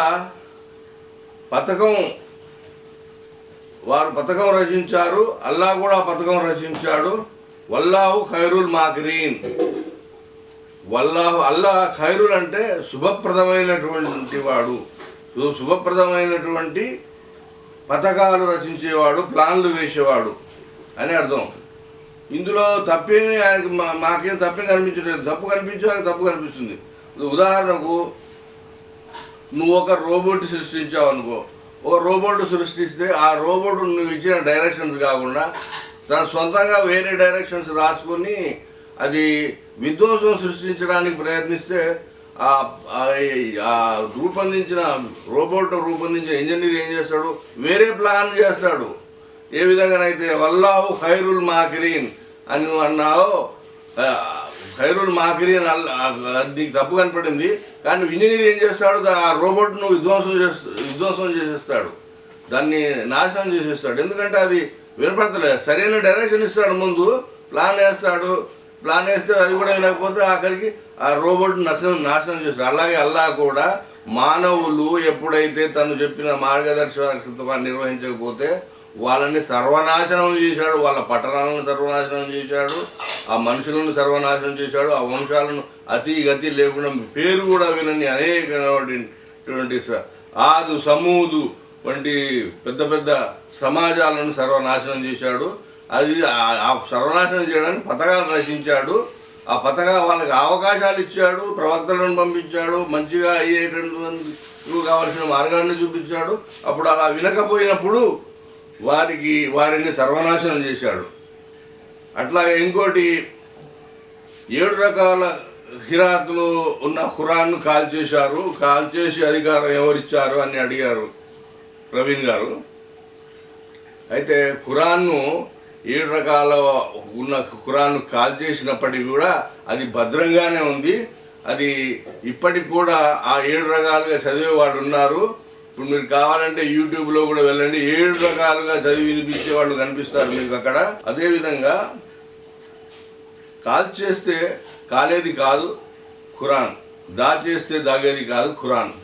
వారు పథకం రచించారు, అల్లా కూడా పథకం రచించాడు. వల్లాహు ఖైరుల్ మాకిరీన్. అల్లా ఖైరుల్ అంటే శుభప్రదమైనటువంటి వాడు, శుభప్రదమైనటువంటి పథకాలు రచించేవాడు, ప్లాన్లు వేసేవాడు అని అర్థం. ఇందులో తప్పేమీ ఆయనకు మాకేం తప్పేం కనిపించలేదు. తప్పు కనిపిస్తుంది. ఉదాహరణకు నువ్వు ఒక రోబోట్ సృష్టించావు అనుకో, ఒక రోబోట్ సృష్టిస్తే ఆ రోబోట్ నువ్వు ఇచ్చిన డైరెక్షన్స్ కాకుండా తన సొంతంగా వేరే డైరెక్షన్స్ రాసుకొని అది విధ్వంసం సృష్టించడానికి ప్రయత్నిస్తే రూపొందించిన ఇంజనీర్ ఏం చేస్తాడు, వేరే ప్లాన్ చేస్తాడు. ఏ విధంగానైతే వల్లాహు ఖైరుల్ మాకిరీన్ అని నువ్వు అన్నావో, ఖైరుల్ మాకిరీన్ నీకు తప్పు కనపడింది, కానీ ఇంజనీర్ ఏం చేస్తాడు, ఆ రోబోట్ను విధ్వంసం చేసేస్తాడు, దాన్ని నాశనం చేసేస్తాడు. ఎందుకంటే అది వినపడతలేదు. సరైన డైరెక్షన్ ఇస్తాడు, ముందు ప్లాన్ వేస్తే అది కూడా వినకపోతే ఆఖరికి ఆ రోబోట్ నాశనం చేస్తాడు. అలాగే అల్లా కూడా మానవులు ఎప్పుడైతే తను చెప్పిన మార్గదర్శకత్వాన్ని నిర్వహించకపోతే వాళ్ళని సర్వనాశనం చేశాడు, వాళ్ళ పట్టణాలను సర్వనాశనం చేశాడు, ఆ మనుషులను సర్వనాశనం చేశాడు, ఆ వంశాలను గతి లేకుండా పేరు కూడా వినని అనేకమైనటువంటి ఆదు సమూదు వంటి పెద్ద పెద్ద సమాజాలను సర్వనాశనం చేశాడు. అది ఆ సర్వనాశనం చేయడానికి పథకాలు రచించాడు. ఆ పథకాలు వాళ్ళకి అవకాశాలు ఇచ్చాడు, ప్రవక్తలను పంపించాడు, మంచిగా అయ్యేటటువంటి కావలసిన మార్గాన్ని చూపించాడు. అప్పుడు అలా వినకపోయినప్పుడు వారిని సర్వనాశనం చేశాడు. అట్లాగే ఇంకోటి 7 రకాల హిరాతులు ఉన్న ఖురాన్ను కాల్చేసి అధికారం ఎవరిచ్చారు అని అడిగారు ప్రవీణ్ గారు. అయితే ఖురాన్ను 7 రకాల ఉన్న ఖురాన్ను కాల్చేసినప్పటికీ కూడా అది భద్రంగానే ఉంది. అది ఇప్పటికి కూడా ఆ 7 రకాలుగా చదివే వాళ్ళు ఉన్నారు. ఇప్పుడు మీరు కావాలంటే యూట్యూబ్లో కూడా వెళ్ళండి, 7 రకాలుగా చదివి వినిపించే వాళ్ళు కనిపిస్తారు మీకు అక్కడ. అదేవిధంగా కాల్చేస్తే కాలేది కాదు ఖురాన్, దాచేస్తే దాగేది కాదు ఖురాన్.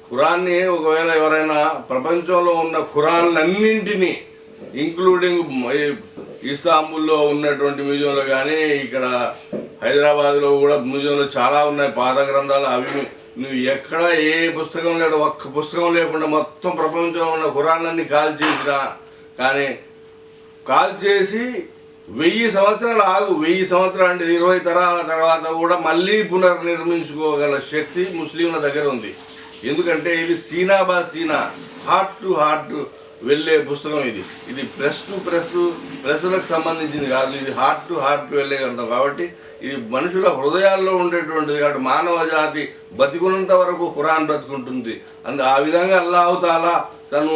ఖురాన్ని ఒకవేళ ఎవరైనా ప్రపంచంలో ఉన్న ఖురాన్లన్నింటినీ ఇంక్లూడింగ్ ఇస్తాంబుల్లో ఉన్నటువంటి మ్యూజియంలో కానీ, ఇక్కడ హైదరాబాద్లో కూడా మ్యూజియంలో చాలా ఉన్నాయి పాత గ్రంథాలు. అవి నువ్వు ఎక్కడ ఏ పుస్తకం లేడు, ఒక్క పుస్తకం లేకుండా మొత్తం ప్రపంచంలో ఉన్న ఖురాన్లన్నీ కాల్చేసినా కానీ కాల్చేసి 1000 సంవత్సరాలు ఆగు, 1000 సంవత్సరాలు అంటే 20 తరాల తర్వాత కూడా మళ్ళీ పునర్నిర్మించుకోగల శక్తి ముస్లింల దగ్గర ఉంది. ఎందుకంటే ఇది సీనా హార్ట్ టు హార్ట్ వెళ్ళే పుస్తకం. ఇది ప్రెస్ టు ప్రెస్లకు సంబంధించింది కాదు, ఇది హార్ట్ టు హార్ట్ వెళ్ళే గ్రంథం. కాబట్టి ఇది మనుషుల హృదయాల్లో ఉండేటువంటిది. కాబట్టి మానవ జాతి బతికున్నంత వరకు ఖురాన్ బ్రతుకుంటుంది. ఆ విధంగా అల్లాహు తాలా తను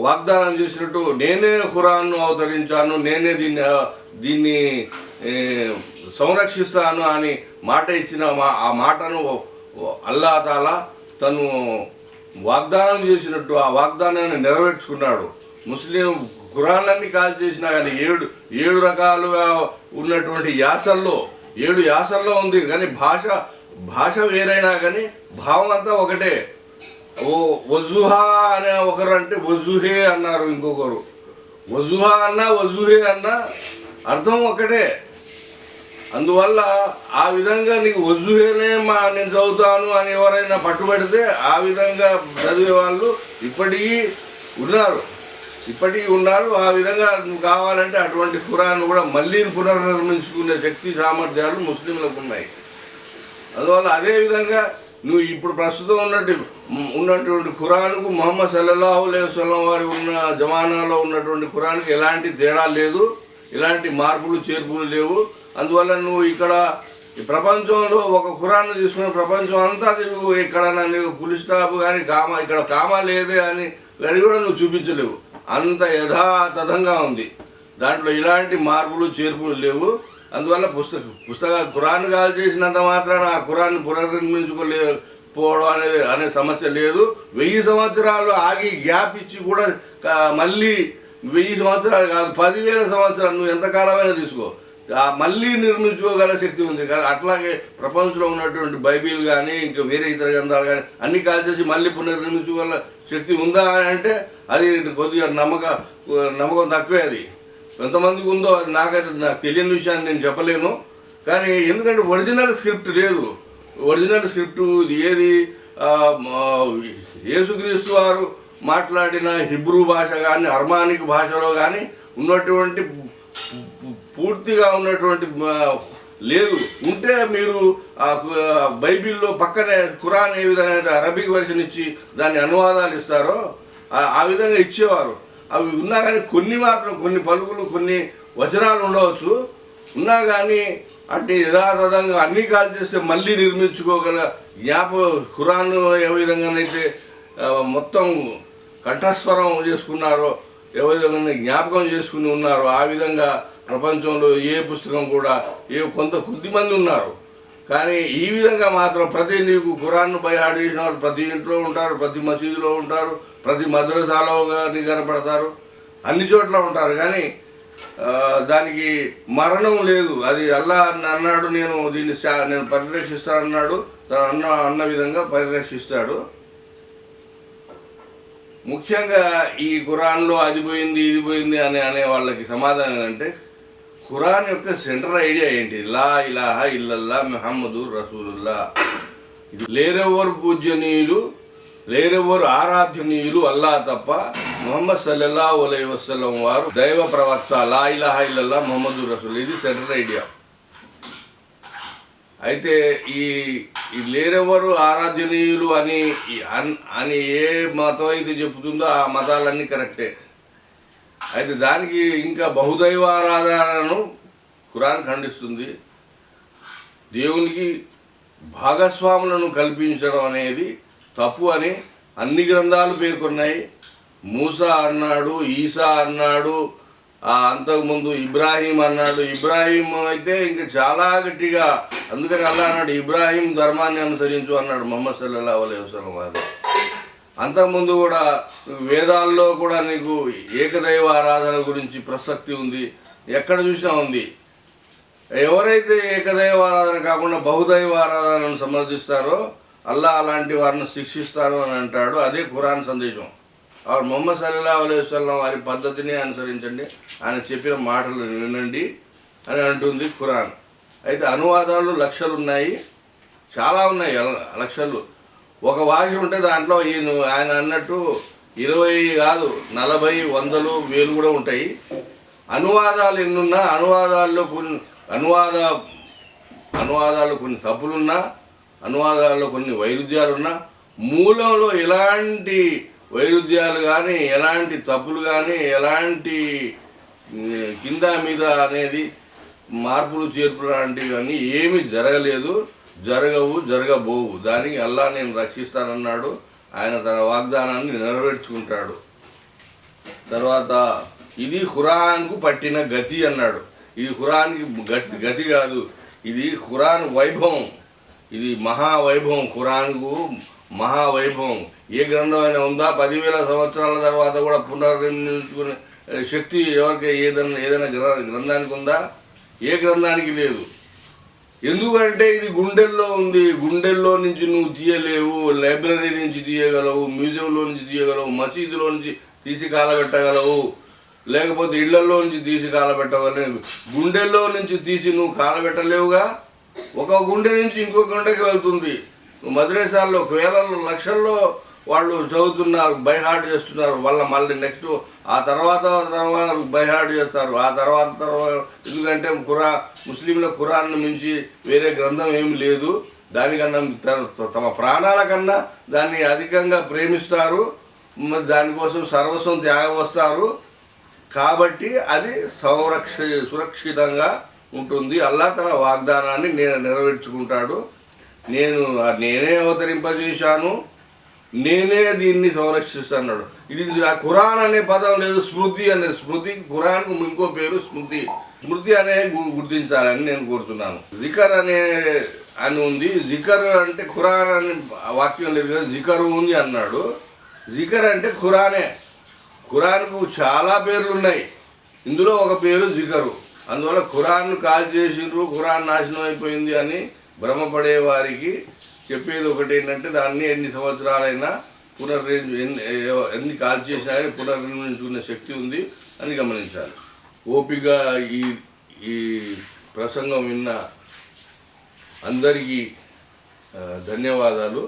వాగ్దానం చేసినట్టు నేనే ఖురాన్ను అవతరించాను, నేనే దీన్ని సంరక్షిస్తాను అని మాట ఇచ్చిన ఆ మాటను అల్లాహ్ తాలా తను వాగ్దానం చేసినట్టు ఆ వాగ్దానాన్ని నెరవేర్చుకున్నాడు. ముస్లిం ఖురాన్లన్నీ కాల్చేసినా కానీ 7 రకాలుగా ఉన్నటువంటి యాసల్లో 7 యాసల్లో ఉంది. కానీ భాష వేరైనా కానీ భావం అంతా ఒకటే. వజుహా అనే ఒకరు అంటే వజుహే అన్నారు, ఇంకొకరు వజుహా అన్నా వజుహే అన్నా అర్థం ఒకటే. అందువల్ల ఆ విధంగా నీకు వజుహేనే నేను చదువుతాను అని ఎవరైనా పట్టుబడితే ఆ విధంగా చదివే వాళ్ళు ఇప్పటికీ ఉన్నారు. ఆ విధంగా నువ్వు కావాలంటే అటువంటి ఖురాన్ కూడా మళ్ళీ పునర్నిర్మించుకునే శక్తి సామర్థ్యాలు ముస్లింలకు ఉన్నాయి. అందువల్ల అదేవిధంగా నువ్వు ఇప్పుడు ప్రస్తుతం ఉన్నటువంటి ఖురాన్కు ముహమ్మద్ సల్లల్లాహు అలైహి వసల్లం వారి ఉన్న జమానాలో ఉన్నటువంటి ఖురాన్కి ఎలాంటి తేడా లేదు, ఎలాంటి మార్పులు చేర్పులు లేవు. అందువల్ల నువ్వు ఇక్కడ ఈ ప్రపంచంలో ఒక ఖురాన్ తీసుకున్న ప్రపంచం అంతా నువ్వు ఇక్కడ నీకు పులి స్టాప్ కానీ ఇక్కడ కామా లేదే అని అది కూడా నువ్వు చూపించలేవు. అంత యథాతథంగా ఉంది, దాంట్లో ఇలాంటి మార్పులు చేర్పులు లేవు. అందువల్ల ఖురాన్ కాల్ చేసినంత మాత్రాన ఆ ఖురాన్ని పునర్నిర్మించుకోలేకపోవడం అనే సమస్య లేదు. 1000 సంవత్సరాలు ఆగి గ్యాప్ ఇచ్చి కూడా మళ్ళీ 1000 సంవత్సరాలు కాదు 10,000 సంవత్సరాలు నువ్వు ఎంతకాలమైనా తీసుకో, మళ్ళీ నిర్మించుకోగల శక్తి ఉంది కదా. అట్లాగే ప్రపంచంలో ఉన్నటువంటి బైబిల్ కానీ ఇంకా వేరే ఇతర గ్రంథాలు కానీ అన్ని కాల్చేసి మళ్ళీ పునర్నిర్మించుకోగల శక్తి ఉందా అని అంటే అది కొద్దిగా నమ్మకం తక్కువే. అది ఎంతమందికి ఉందో అది నాకు తెలియని విషయాన్ని నేను చెప్పలేను. కానీ ఎందుకంటే ఒరిజినల్ స్క్రిప్ట్ లేదు. ఒరిజినల్ స్క్రిప్ట్ ఏది యేసుక్రీస్తు వారు మాట్లాడిన హిబ్రూ భాష కానీ అర్మానిక్ భాషలో కానీ ఉన్నటువంటి పూర్తిగా ఉన్నటువంటి లేదు. ఉంటే మీరు బైబిల్లో పక్కనే ఖురాన్ ఏ విధంగా అయితే అరబిక్ వర్షన్ ఇచ్చి దాని అనువాదాలు ఇస్తారో ఆ విధంగా ఇచ్చేవారు. అవి ఉన్నా కానీ కొన్ని పలుకులు కొన్ని వచనాలు ఉండవచ్చు, ఉన్నా కానీ అంటే యథాతథంగా అన్నీ కాల్ చేస్తే మళ్ళీ నిర్మించుకోగల ఖురాన్ ఏ విధంగానైతే మొత్తం కంఠస్వరం చేసుకున్నారో ఏ విధంగా జ్ఞాపకం చేసుకుని ఉన్నారో ఆ విధంగా ప్రపంచంలో ఏ పుస్తకం కూడా కొద్దిమంది ఉన్నారు. కానీ ఈ విధంగా మాత్రం నీకు ఖురాన్ను బైహాడ్ చేసిన వాళ్ళు ప్రతి ఇంట్లో ఉంటారు, ప్రతి మసీదులో ఉంటారు, ప్రతి మద్రసాలో కనపడతారు, అన్ని చోట్ల ఉంటారు. కానీ దానికి మరణం లేదు. అది అల్లాహ్ అన్నాడు, నేను పరిరక్షిస్తానన్నాడు, అన్న విధంగా పరిరక్షిస్తాడు. ముఖ్యంగా ఈ ఖురాన్లో అది పోయింది ఇది పోయింది అనే వాళ్ళకి సమాధానం అంటే ఖురాన్ యొక్క సెంట్రల్ ఐడియా ఏంటి? లా ఇలాహ ఇల్లల్లా ముహమ్మదు రసూలుల్లా. ఇది లేరెవ్వరు పూజ్యనీయులు, లేరెవ్వరు ఆరాధ్యనీయులు అల్లా తప్ప, ముహమ్మద్ సల్లల్లాహు అలైహి వసల్లం వారు దైవ ప్రవక్త, లా ఇలాహ ఇల్లల్లా ముహమ్మదు రసూల్. ఇది సెంట్రల్ ఐడియా. అయితే ఈ లేరెవరు ఆరాధనీయులు అని అని ఏ మతం అయితే చెబుతుందో ఆ మతాలన్నీ కరెక్టే. అయితే దానికి ఇంకా బహుదైవ ఆరాధనను ఖురాన్ ఖండిస్తుంది. దేవునికి భాగస్వాములను కల్పించడం అనేది తప్పు అని అన్ని గ్రంథాలు పేర్కొన్నాయి. మూసా అన్నాడు, ఈసా అన్నాడు, అంతకుముందు ఇబ్రాహీం అన్నాడు. ఇబ్రాహీం అయితే ఇంకా చాలా గట్టిగా, అందుకని అల్లా అన్నాడు ఇబ్రాహీం ధర్మాన్ని అనుసరించు అన్నాడు ముహమ్మద్ సల్లల్లాహు అలైహి వసల్లం వారు. అంతకుముందు కూడా వేదాల్లో కూడా నీకు ఏకదైవ ఆరాధన గురించి ప్రసక్తి ఉంది, ఎక్కడ చూసినా ఉంది. ఎవరైతే ఏకదైవ ఆరాధన కాకుండా బహుదైవ ఆరాధనను సమర్థిస్తారో అల్లా అలాంటి వారిని శిక్షిస్తారు అని అంటాడు. అదే ఖురాన్ సందేశం. ముహమ్మద్ సల్లల్లాహు అలైహి వసల్లం వారి పద్ధతిని అనుసరించండి, ఆయన చెప్పిన మాటలు వినండి అని అంటుంది ఖురాన్. అయితే అనువాదాలు లక్షలు ఉన్నాయి, చాలా ఉన్నాయి, లక్షలు. ఒక భాష ఉంటే దాంట్లో ఆయన అన్నట్టు 20 కాదు 40, 100, 1000 కూడా ఉంటాయి. అనువాదాలు ఎన్నున్నా అనువాదాల్లో కొన్ని తప్పులున్నా, అనువాదాల్లో కొన్ని వైరుధ్యాలున్నా, మూలంలో ఎలాంటి వైరుధ్యాలు కానీ, ఎలాంటి తప్పులు కానీ, ఎలాంటి కింద మీద అనేది మార్పులు చేర్పులు లాంటివి కానీ ఏమీ జరగలేదు, జరగవు, జరగబోవు. దానికి అల్లా నేను రక్షిస్తానన్నాడు. ఆయన తన వాగ్దానాన్ని నెరవేర్చుకుంటాడు. తర్వాత ఇది ఖురాన్కు పట్టిన గతి అన్నాడు. ఇది ఖురాన్కి గతి కాదు, ఇది ఖురాన్ వైభవం, ఇది మహావైభవం. ఖురాన్కు మహావైభవం. ఏ గ్రంథం అయినా ఉందా 10,000 సంవత్సరాల తర్వాత కూడా పునర్నిర్మించుకునే శక్తి ఎవరికి ఏదైనా గ్రంథానికి ఉందా? ఏ గ్రంథానికి లేదు. ఎందుకంటే ఇది గుండెల్లో ఉంది. గుండెల్లో నుంచి నువ్వు తీయలేవు, లైబ్రరీ నుంచి తీయగలవు, మ్యూజియంలో నుంచి తీయగలవు, మసీదులో నుంచి తీసి కాలబెట్టగలవు, లేకపోతే ఇళ్లలో నుంచి తీసి కాలబెట్టగలవు. గుండెల్లో నుంచి తీసి నువ్వు కాలబెట్టలేవుగా. ఒక గుండె నుంచి ఇంకో గుండెకి వెళ్తుంది. మద్రసాల్లో వేలల్లో లక్షల్లో వాళ్ళు చదువుతున్నారు, బైహార్ట్ చేస్తున్నారు. మళ్ళీ నెక్స్ట్ ఆ తర్వాత బైహార్ట్ చేస్తారు. ఆ తర్వాత ఎందుకంటే ముస్లింల ఖురాన్ను మించి వేరే గ్రంథం ఏమి లేదు. దానికన్నా తమ ప్రాణాల కన్నా దాన్ని అధికంగా ప్రేమిస్తారు, దానికోసం సర్వస్వం త్యాగవస్తారు. కాబట్టి అది సురక్షితంగా ఉంటుంది. అల్లా తన వాగ్దానాన్ని నెరవేర్చుకుంటాడు. నేనే అవతరింపజేశాను, నేనే దీన్ని సంరక్షిస్తున్నాడు. ఇది ఆ ఖురాన్ అనే పదం లేదు, స్మృతి అనేది. స్మృతి ఖురాన్కు ఇంకో పేరు స్మృతి. స్మృతి అనే గుర్తించాలని నేను కోరుతున్నాను. జికర్ అని ఉంది. జికర్ అంటే ఖురాన్ అనే వాక్యం లేదు కదా, జికరు ఉంది అన్నాడు. జికర్ అంటే ఖురానే. ఖురాన్కు చాలా పేర్లు ఉన్నాయి, ఇందులో ఒక పేరు జికరు. అందువల్ల ఖురాన్ను కాల్ చేసిండ్రు, ఖురాన్ నాశనం అయిపోయింది అని భ్రమపడే వారికి చెప్పేది ఒకటి ఏంటంటే, దాన్ని ఎన్ని సంవత్సరాలైనా ఎన్ని కాల్ చేసినా పునర్నిర్మించుకునే శక్తి ఉంది అని గమనించాలి. ఓపిక ఈ ప్రసంగం విన్న అందరికీ ధన్యవాదాలు.